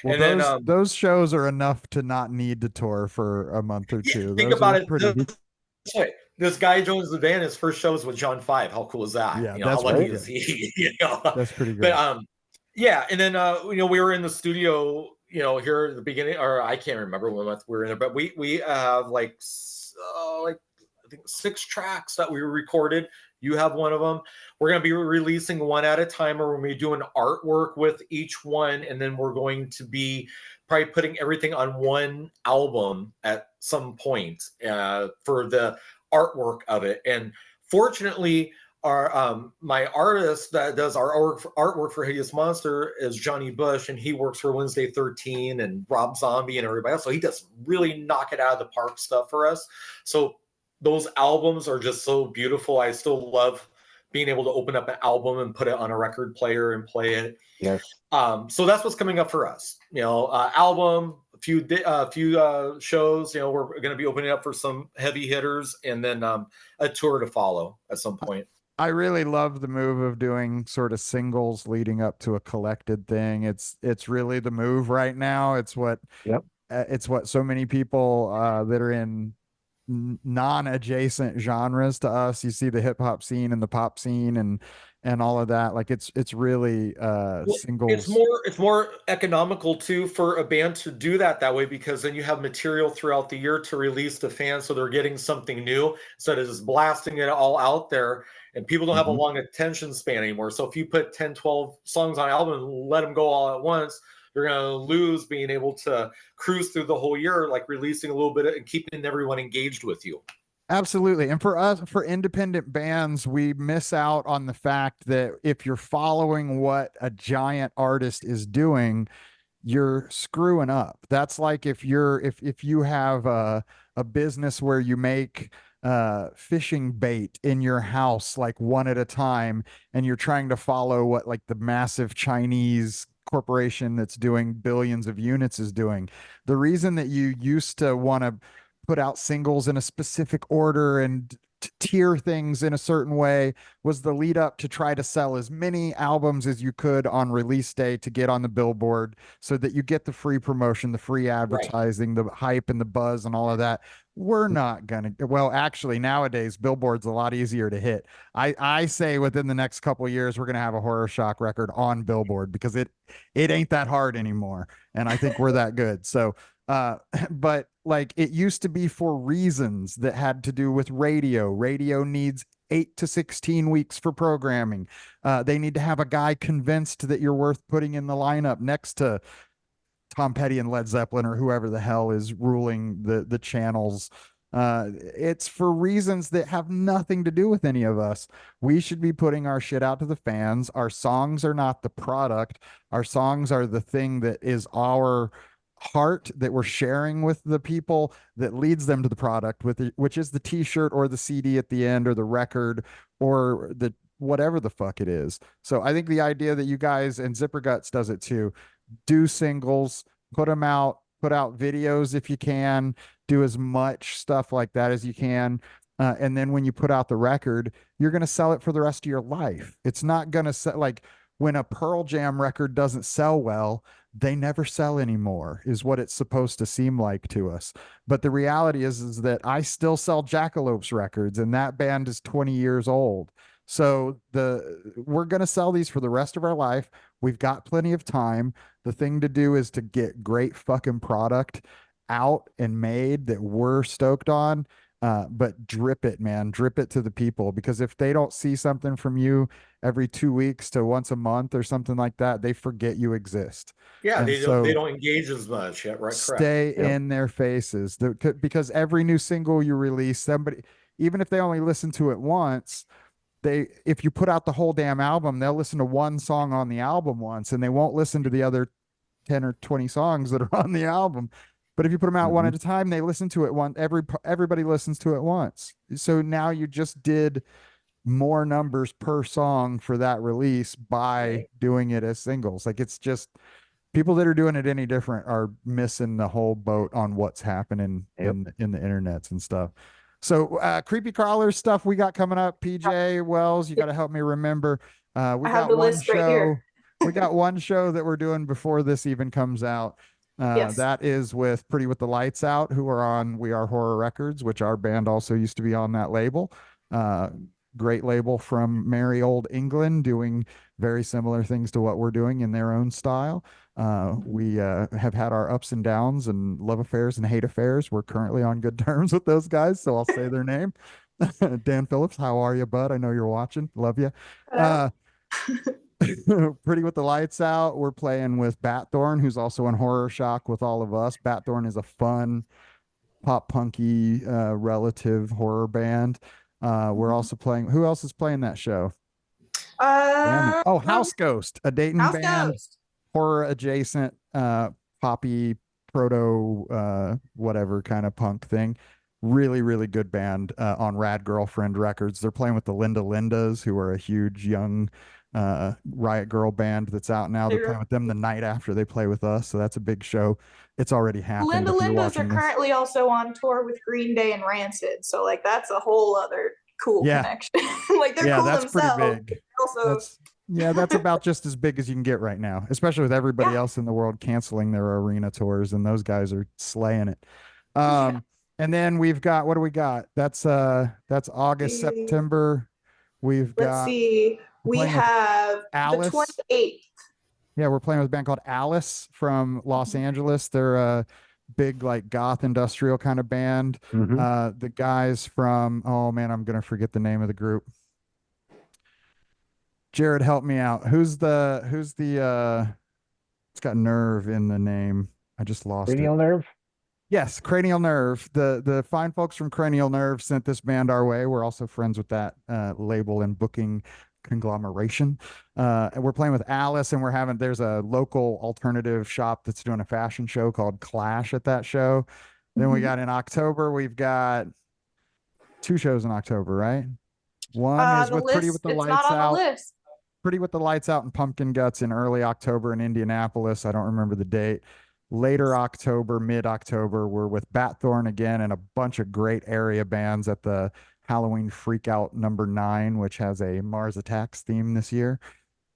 Well, And those shows are enough to not need to tour for a month or two. think Those about are it pretty. this way. This guy Jones the Van, his first shows with John 5. How cool is that? Yeah, How that's lucky pretty is good. he? That's pretty great. But yeah, and then we were in the studio, here at the beginning, or I can't remember what month we were in there, but we have like I think 6 tracks that we recorded. You have one of them. We're going to be releasing one at a time, or we're going to be doing artwork with each one, and then we're going to be probably putting everything on one album at some point for the artwork of it. And fortunately, our my artist that does our artwork for Hideous Monster is Johnny Bush, and he works for Wednesday 13 and Rob Zombie and everybody else. So he does really knock it out of the park stuff for us. So those albums are just so beautiful. I still love being able to open up an album and put it on a record player and play it. Yes. So that's what's coming up for us. Album, a few shows. We're going to be opening up for some heavy hitters, and then a tour to follow at some point. I really love the move of doing sort of singles leading up to a collected thing. It's really the move right now. It's what so many people that are in non-adjacent genres to us. You see the hip hop scene and the pop scene and all of that. Like it's really singles. It's more economical too for a band to do that way, because then you have material throughout the year to release to fans, so they're getting something new instead of just blasting it all out there. And people don't have a long attention span anymore. So if you put 10, 12 songs on an album and let them go all at once, you're going to lose being able to cruise through the whole year, like releasing a little bit and keeping everyone engaged with you. Absolutely. And for us, for independent bands, we miss out on the fact that if you're following what a giant artist is doing, you're screwing up. That's like if you have a business where you make fishing bait in your house, like one at a time, and you're trying to follow what like the massive Chinese corporation that's doing billions of units is doing. The reason that you used to want to put out singles in a specific order and tier things in a certain way was the lead up to try to sell as many albums as you could on release day to get on the billboard, so that you get the free promotion, the free advertising, the hype and the buzz and all of that. We're not gonna, well, actually nowadays billboard's a lot easier to hit. I say within the next couple of years we're gonna have a HorrorShock record on billboard, because it ain't that hard anymore, and I think we're that good. So but like it used to be for reasons that had to do with radio. Radio needs 8 to 16 weeks for programming. They need to have a guy convinced that you're worth putting in the lineup next to Tom Petty and Led Zeppelin or whoever the hell is ruling the channels. It's for reasons that have nothing to do with any of us. We should be putting our shit out to the fans. Our songs are not the product. Our songs are the thing that is our heart that we're sharing with the people, that leads them to the product, which is the t-shirt or the CD at the end or the record or the whatever the fuck it is. So I think the idea that you guys, and Zipperguts does it too, do singles, put them out, put out videos if you can, do as much stuff like that as you can. And then when you put out the record, you're going to sell it for the rest of your life. It's not going to sell, like when a Pearl Jam record doesn't sell well, they never sell anymore, is what it's supposed to seem like to us. But the reality is that I still sell Jackalopes records, and that band is 20 years old. So we're going to sell these for the rest of our life. We've got plenty of time. The thing to do is to get great fucking product out and made that we're stoked on. But drip it, man, drip it to the people, because if they don't see something from you every 2 weeks to once a month or something like that, they forget you exist. Yeah, they don't engage as much. Yeah, right. Stay in their faces, because every new single you release, somebody, even if they only listen to it once, if you put out the whole damn album, they'll listen to one song on the album once, and they won't listen to the other 10 or 20 songs that are on the album. But if you put them out one at a time, they listen to it one. Everybody listens to it once. So now you just did more numbers per song for that release by doing it as singles. Like, it's just, people that are doing it any different are missing the whole boat on what's happening in the internets and stuff. So creepy crawlers stuff we got coming up. PJ Wells, you got to help me remember. We got one show. Right here. We got one show that we're doing before this even comes out. That is with Pretty with the Lights Out, who are on We Are Horror Records, which our band also used to be on that label. Great label from merry old England, doing very similar things to what we're doing in their own style. We have had our ups and downs and love affairs and hate affairs. We're currently on good terms with those guys, so I'll say their name. Dan Phillips, how are you, bud? I know you're watching. Love you. Pretty with the Lights Out, we're playing with Batthorn, who's also in HorrorShock with all of us. Batthorn is a fun pop punky relative horror band. We're also playing. Who else is playing that show? Damn it. Oh, House Ghost, a Dayton House band, Ghost. horror adjacent, poppy, proto, whatever kind of punk thing. Really, really good band on Rad Girlfriend Records. They're playing with the Linda Lindas, who are a huge young Riot Girl band that's out now. They're playing with them the night after they play with us, so that's a big show. It's already happened. Linda Lindas are currently also on tour with Green Day and Rancid, so like that's a whole other cool connection. Like they're cool that's themselves. pretty big. Also, that's about just as big as you can get right now, especially with everybody else in the world canceling their arena tours, and those guys are slaying it. And then we've got, what do we got? That's August, September. We've got, let's see, we have Alice. The 28th. Yeah, we're playing with a band called Alice from Los Angeles. They're a big like goth industrial kind of band. The guys from, oh man, I'm gonna forget the name of the group. Jared, help me out. Who's the it's got nerve in the name. I just lost Cranial it. Nerve? Yes, Cranial Nerve. The fine folks from Cranial Nerve sent this band our way. We're also friends with that label and booking conglomeration. And we're playing with Alice, and there's a local alternative shop that's doing a fashion show called Clash at that show. Then we got in October, we've got 2 shows in October, right? One is with Pretty with the Lights Out. Pretty with the Lights Out and Pumpkin Guts in early October in Indianapolis. I don't remember the date. Later October, mid-October, we're with Batthorn again and a bunch of great area bands at the Halloween Freakout #9, which has a Mars Attacks theme this year.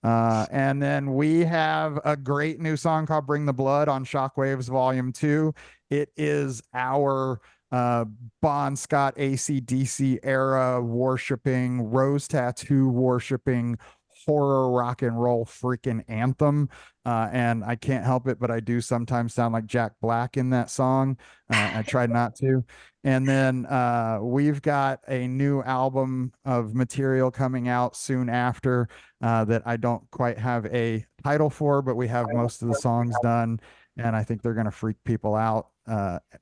And then we have a great new song called Bring the Blood on Shockwaves Volume 2. It is our Bon Scott AC/DC era worshiping, rose tattoo worshiping, horror rock and roll freaking anthem. And I can't help it, but I do sometimes sound like Jack Black in that song. I tried not to. And then we've got a new album of material coming out soon after that I don't quite have a title for, but we have most of the songs done. And I think they're going to freak people out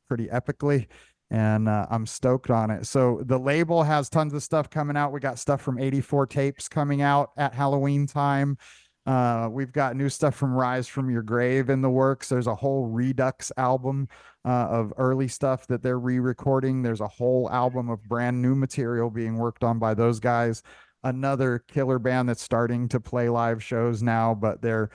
pretty epically. And I'm stoked on it. So the label has tons of stuff coming out. We got stuff from 84 Tapes coming out at Halloween time. We've got new stuff from Rise from Your Grave in the works. There's a whole Redux album of early stuff that they're re-recording. There's a whole album of brand new material being worked on by those guys. Another killer band that's starting to play live shows now, but their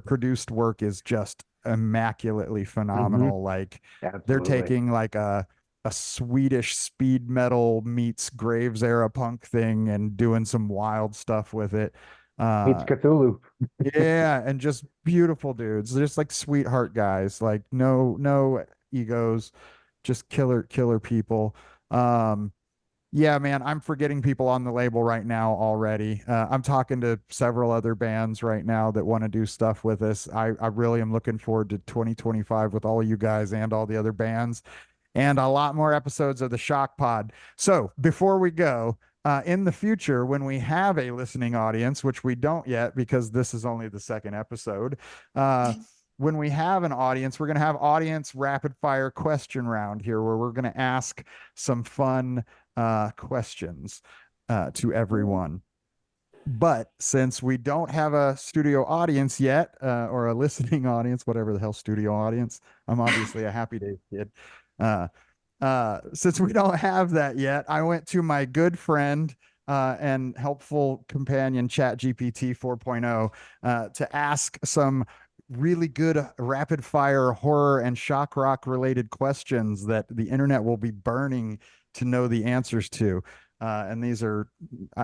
produced work is just immaculately phenomenal. Like they're taking like a Swedish speed metal meets Graves era punk thing and doing some wild stuff with it. Meets Cthulhu. Yeah, and just beautiful dudes. They're just like sweetheart guys, like no egos, just killer people. Yeah, man, I'm forgetting people on the label right now already. I'm talking to several other bands right now that want to do stuff with us. I really am looking forward to 2025 with all you guys and all the other bands, and a lot more episodes of the Shock Pod. So before we go, in the future, when we have a listening audience, which we don't yet because this is only the 2nd episode, when we have an audience, we're going to have audience rapid fire question round here where we're going to ask some fun questions to everyone. But since we don't have a studio audience yet, or a listening audience, whatever the hell studio audience, I'm obviously a Happy Days kid. Since we don't have that yet, I went to my good friend and helpful companion ChatGPT 4.0 to ask some really good rapid fire horror and shock rock related questions that the internet will be burning to know the answers to. And these are,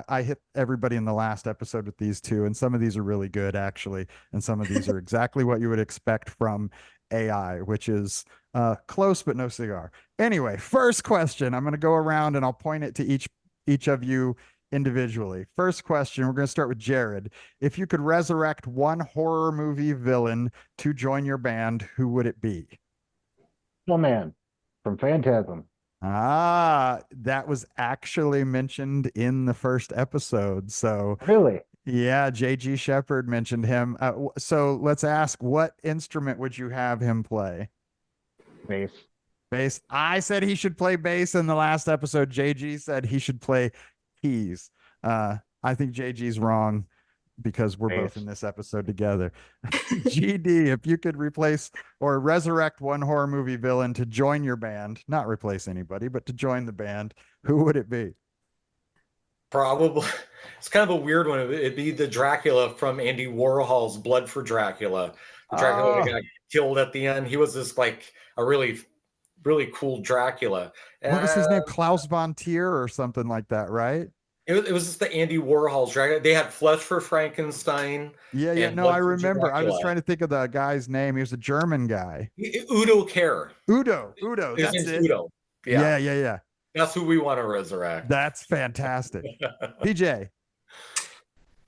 I hit everybody in the last episode with these 2, and some of these are really good actually, and some of these are exactly what you would expect from AI, which is close but no cigar. Anyway, first question. I'm going to go around and I'll point it to each of you individually. First question, we're going to start with Jared. If you could resurrect one horror movie villain to join your band, who would it be? Oh man, from Phantasm. That was actually mentioned in the first episode. So really? Yeah, J.G. Shepherd mentioned him. So let's ask, what instrument would you have him play? Bass. Bass. I said he should play bass in the last episode. JG said he should play keys. I think JG's wrong because we're both in this episode together. GD, if you could replace or resurrect one horror movie villain to join your band, not replace anybody, but to join the band, who would it be? Probably, it's kind of a weird one. It'd be the Dracula from Andy Warhol's Blood for Dracula. The Dracula that got killed at the end. He was this like a really, really cool Dracula. What was his name? Klaus von Trier or something like that, right? It was just the Andy Warhol's Dracula. They had Flesh for Frankenstein. Yeah. No, I remember. I was trying to think of the guy's name. He was a German guy. Udo Kier. Udo. That's it. Udo. Yeah. That's who we want to resurrect. That's fantastic. PJ.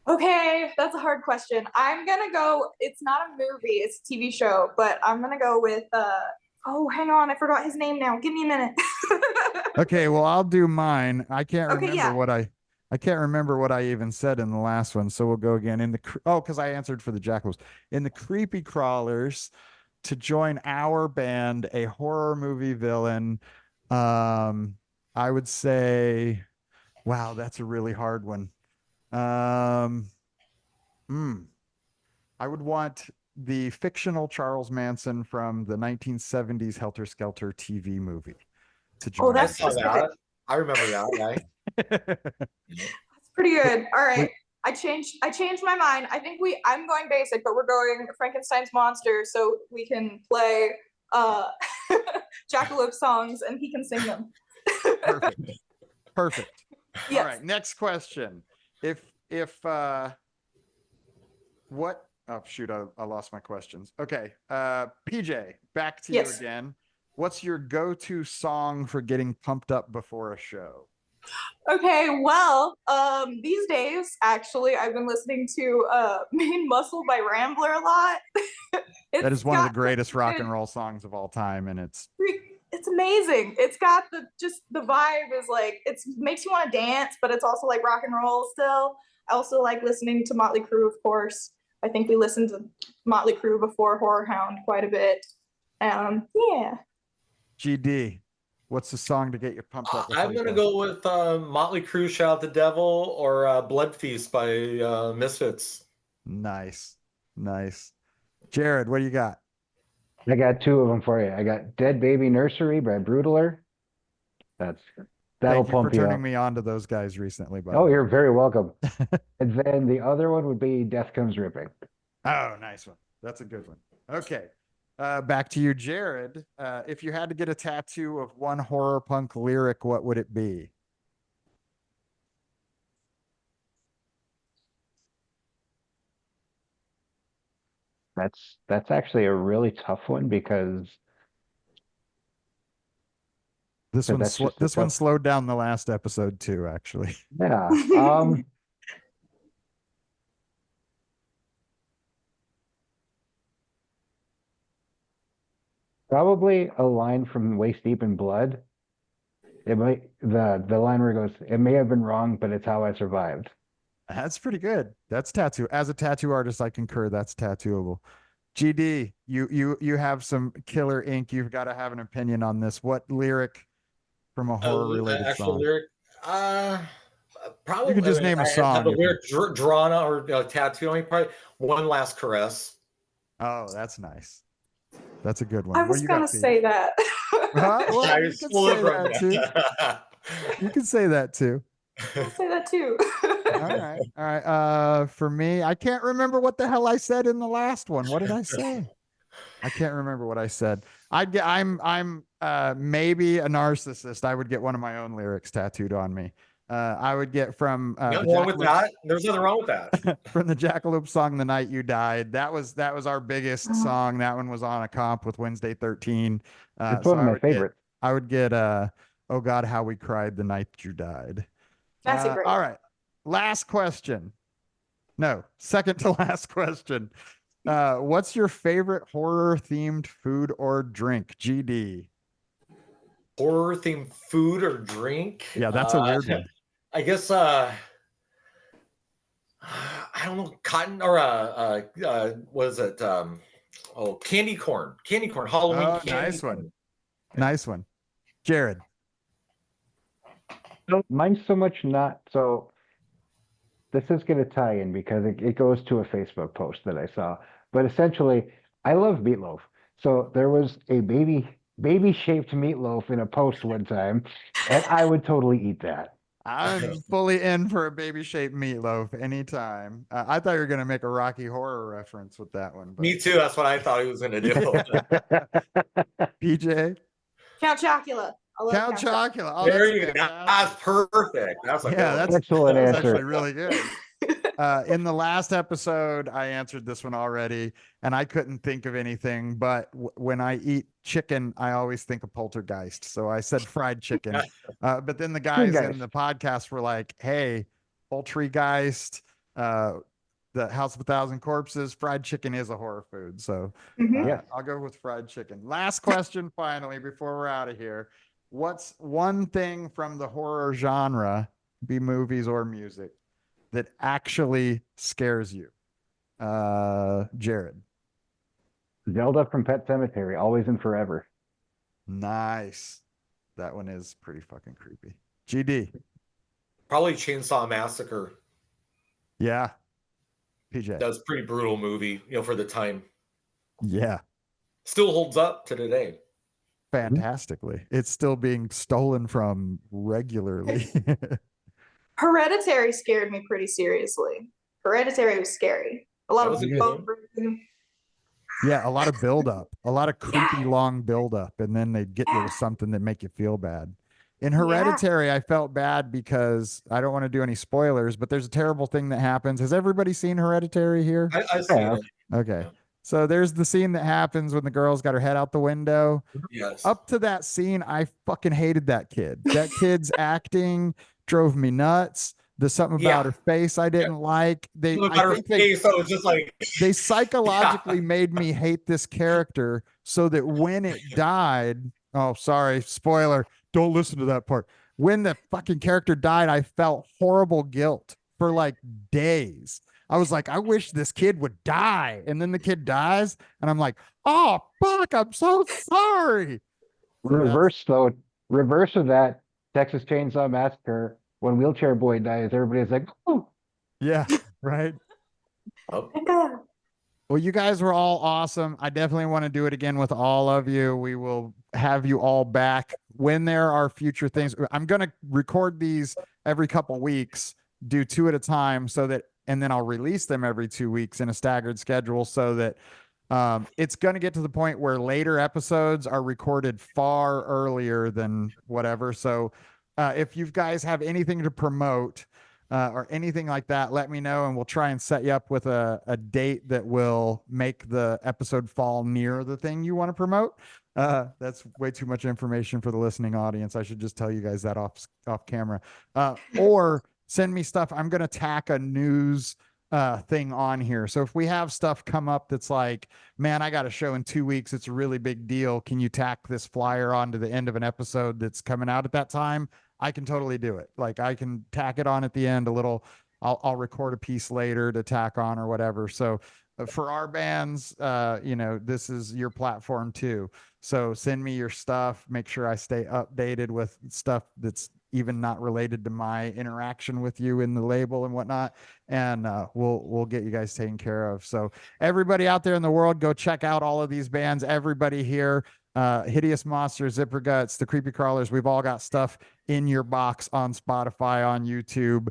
Okay, that's a hard question. I'm gonna go. It's not a movie; it's a TV show. But I'm gonna go with. Oh, hang on, I forgot his name now. Give me a minute. Okay, well, I'll do mine. I can't Okay, remember yeah. what I can't remember what I even said in the last one, so we'll go again. Because I answered for the Jackals. In the Creepy Crawlers, to join our band, a horror movie villain. I would say, wow, that's a really hard one. I would want the fictional Charles Manson from the 1970s Helter Skelter TV movie to join. Oh, that's I saw that. I remember that guy. That's pretty good. All right. I changed my mind. I think I'm going basic, but we're going Frankenstein's monster so we can play Jackalope songs and he can sing them. Perfect. Yes. All right, next question. What? Oh shoot, I lost my questions. Okay, PJ, back to you again. What's your go-to song for getting pumped up before a show? Okay, well, these days, actually, I've been listening to Main Muscle by Rambler a lot. That is one of the greatest rock and roll songs of all time, and it's amazing. It's got the vibe is like, it makes you want to dance, but it's also like rock and roll still. I also like listening to Motley Crue, of course. I think we listened to Motley Crue before Horror Hound quite a bit. Yeah. GD, what's the song to get you pumped up? I'm going to go with Motley Crue, Shout at the Devil, or Blood Feast by Misfits. Nice. Jared, what do you got? I got two of them for you. I got Dead Baby Nursery by Brutaler. That'll Thank you pump for you turning up. me on to those guys recently. Oh, you're very welcome. And then the other one would be Death Comes Ripping. Oh, nice one. That's a good one. Okay. Back to you, Jared. If you had to get a tattoo of one horror punk lyric, what would it be? That's actually a really tough one because This So one that's just a this one tough- slowed down the last episode too, actually. yeah. Probably a line from Waist Deep in Blood. It might the line where it goes, "It may have been wrong, but it's how I survived." That's pretty good. That's tattoo. As a tattoo artist, I concur. That's tattooable. GD, you have some killer ink. You've got to have an opinion on this. What lyric from a horror related Actual song? lyric? Probably. You can just name a song Have the if lyric drawn or tattooed on me. Probably One Last Caress. Oh, that's nice. That's a good one. I What was you got, gonna Pete? say that. Well, I you was can full say of that too. You can say that too. I'll say that too. All right. For me, I can't remember what the hell I said in the last one. What did I say? I can't remember what I said. I'm maybe a narcissist. I would get one of my own lyrics tattooed on me. I would get from Nothing wrong with that. There's nothing wrong with that. from the Jackalope song "The Night You Died." That was our biggest song. That one was on a comp with Wednesday 13. It's one of my favorites. I would get "Oh God, How We Cried the Night You Died." That's a great. All right. Last question. No, second to last question. What's your favorite horror themed food or drink? GD. Horror themed food or drink? Yeah, that's a weird one. I guess I don't know, cotton or was it candy corn. Halloween candy nice corn. one. Nice one. Jared. Mine's so much not so. This is going to tie in because it goes to a Facebook post that I saw. But essentially, I love meatloaf. So there was a baby shaped meatloaf in a post one time, and I would totally eat that. I'm fully in for a baby-shaped meatloaf anytime. I thought you were going to make a Rocky Horror reference with that one. But... Me too. That's what I thought he was going to do. PJ? Count Chocula. I love Count Chocula. Oh, There that's you go. fantastic. That's perfect. That's a good one. That's Excellent that's answer. actually really good. In the last episode, I answered this one already, and I couldn't think of anything. But when I eat chicken, I always think of Poltergeist. So I said fried chicken. But then the guys in the podcast were like, "Hey, Poultrygeist, the House of a Thousand Corpses, fried chicken is a horror food." So I'll go with fried chicken. Last question, finally, before we're out of here. What's one thing from the horror genre, be movies or music, that actually scares you? Jared. Zelda from Pet Sematary, always and forever. Nice. That one is pretty fucking creepy. GD. Probably Chainsaw Massacre. Yeah. PJ. That was a pretty brutal movie, for the time. Yeah. Still holds up to today. Fantastically. It's still being stolen from regularly. Hereditary scared me pretty seriously. Hereditary was scary. A lot of yeah, a lot of buildup, a lot of creepy long buildup, and then they get you with something that make you feel bad. In Hereditary, I felt bad because I don't want to do any spoilers, but there's a terrible thing that happens. Has everybody seen Hereditary here? I've seen it. Okay. Yeah. So there's the scene that happens when the girl's got her head out the window. Yes. Up to that scene, I fucking hated that kid. That kid's acting drove me nuts. There's something about her face I didn't like. I was just like they psychologically made me hate this character so that when it died, oh, sorry, spoiler, don't listen to that part. When the fucking character died, I felt horrible guilt for like days. I was like, I wish this kid would die. And then the kid dies, and I'm like, oh, fuck, I'm so sorry. Reverse of that, Texas Chainsaw Massacre, when Wheelchair Boy dies, everybody's like, oh. Yeah, right. Oh. Well, you guys were all awesome. I definitely want to do it again with all of you. We will have you all back when there are future things. I'm going to record these every couple weeks, do 2 at a time and then I'll release them every 2 weeks in a staggered schedule so that it's going to get to the point where later episodes are recorded far earlier than whatever. So if you guys have anything to promote or anything like that, let me know, and we'll try and set you up with a date that will make the episode fall near the thing you want to promote. That's way too much information for the listening audience. I should just tell you guys that off camera. Or send me stuff. I'm going to tack a news thing on here. So if we have stuff come up that's like, man, I got a show in 2 weeks, it's a really big deal, can you tack this flyer onto the end of an episode that's coming out at that time? I can totally do it. Like I can tack it on at the end a little. I'll record a piece later to tack on or whatever. So for our bands, this is your platform too. So send me your stuff. Make sure I stay updated with stuff that's even not related to my interaction with you in the label and whatnot. And we'll get you guys taken care of. So everybody out there in the world, go check out all of these bands. Everybody here, Hideous Monster, Zipperguts, the Creepy Crawlers, we've all got stuff in your box on Spotify, on YouTube,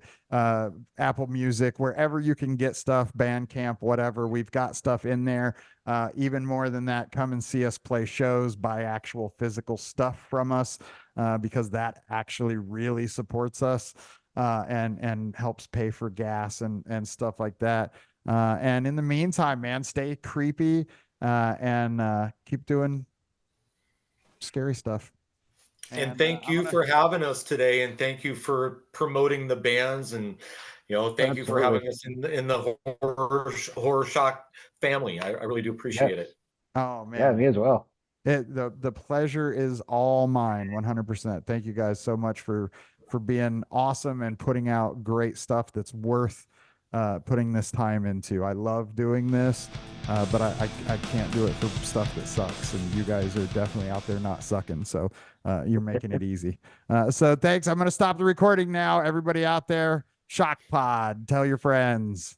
Apple Music, wherever you can get stuff, Bandcamp, whatever. We've got stuff in there. Even more than that, come and see us play shows, buy actual physical stuff from us, because that actually really supports us and helps pay for gas and stuff like that. And in the meantime, man, stay creepy and keep doing scary stuff. And thank you for having us today, and thank you for promoting the bands, and thank you for having us in the HorrorShock family. I really do appreciate it. Oh man, yeah, me as well. The pleasure is all mine, 100%. Thank you guys so much for being awesome and putting out great stuff that's worth putting this time into. I love doing this, but I can't do it for stuff that sucks. And you guys are definitely out there not sucking. So you're making it easy. So thanks. I'm going to stop the recording now. Everybody out there, Shock Pod, tell your friends.